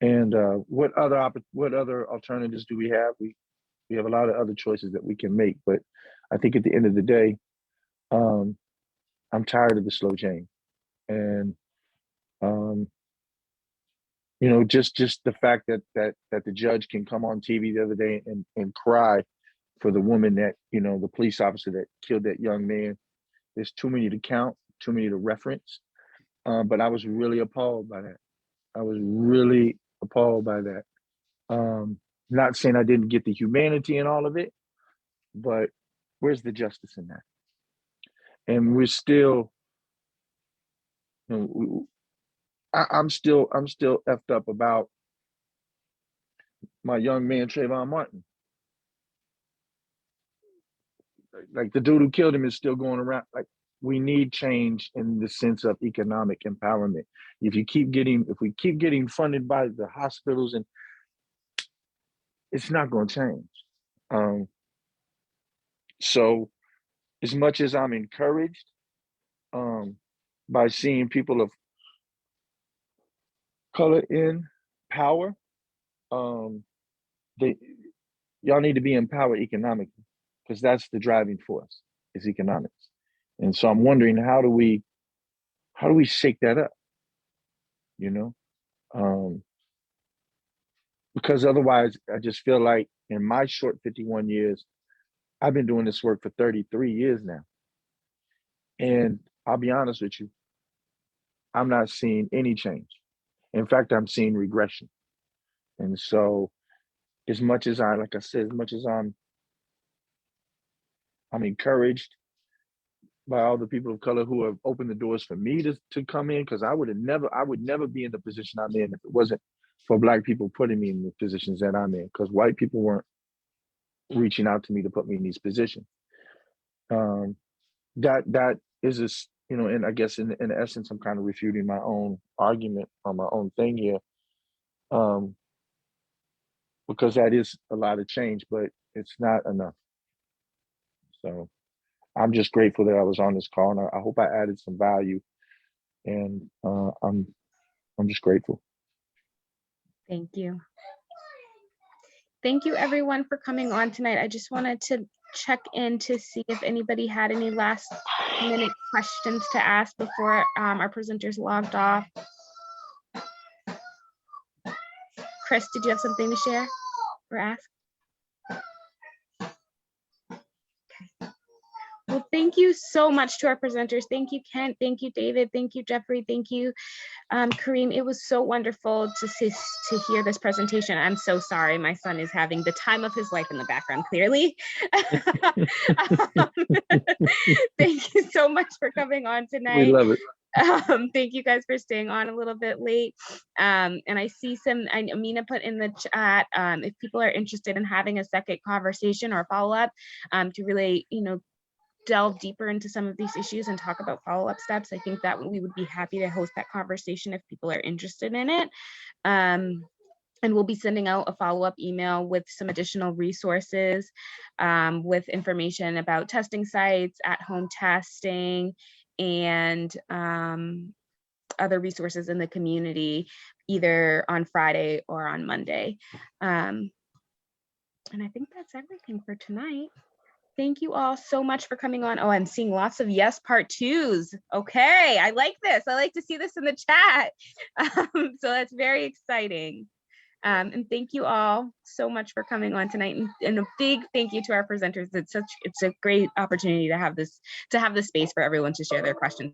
Speaker 7: And what other alternatives do we have? We have a lot of other choices that we can make, but I think at the end of the day, I'm tired of the slow change. And just the fact that the judge can come on TV the other day and cry for the woman that, the police officer that killed that young man. There's too many to count, too many to reference. But I was really appalled by that. I was really appalled by that. Not saying I didn't get the humanity in all of it, but where's the justice in that? And we're still, I'm still effed up about my young man Trayvon Martin. Like, the dude who killed him is still going around. Like, we need change in the sense of economic empowerment. If we keep getting funded by the hospitals, and it's not going to change. So as much as I'm encouraged by seeing people of color in power, y'all need to be empowered economically, because that's the driving force, is economics. And so I'm wondering, how do we shake that up? Because otherwise, I just feel like in my short 51 years, I've been doing this work for 33 years now. And I'll be honest with you, I'm not seeing any change. In fact, I'm seeing regression. And so as much as like I said, as much as I'm encouraged by all the people of color who have opened the doors for me to come in, because I would never be in the position I'm in if it wasn't for Black people putting me in the positions that I'm in, because white people weren't reaching out to me to put me in these positions. That is this, and I guess in essence, I'm kind of refuting my own argument on my own thing here, because that is a lot of change, but it's not enough. So I'm just grateful that I was on this call, and I hope I added some value, and I'm just grateful.
Speaker 10: Thank you. Thank you everyone for coming on tonight. I just wanted to check in to see if anybody had any last minute questions to ask before our presenters logged off. Chris, did you have something to share or ask? Well, thank you so much to our presenters. Thank you, Kent. Thank you, David. Thank you, Jeffrey. Thank you, Kareem. It was so wonderful to hear this presentation. I'm so sorry. My son is having the time of his life in the background, clearly. Thank you so much for coming on tonight.
Speaker 7: We love it.
Speaker 10: Thank you guys for staying on a little bit late. And I see Amina put in the chat, if people are interested in having a second conversation or follow-up to really, delve deeper into some of these issues and talk about follow-up steps. I think that we would be happy to host that conversation if people are interested in it. And we'll be sending out a follow-up email with some additional resources, with information about testing sites, at-home testing, and other resources in the community, either on Friday or on Monday. And I think that's everything for tonight. Thank you all so much for coming on. Oh, I'm seeing lots of yes part twos. Okay, I like this. I like to see this in the chat. So that's very exciting. And thank you all so much for coming on tonight. And a big thank you to our presenters. It's a great opportunity to have this space for everyone to share their questions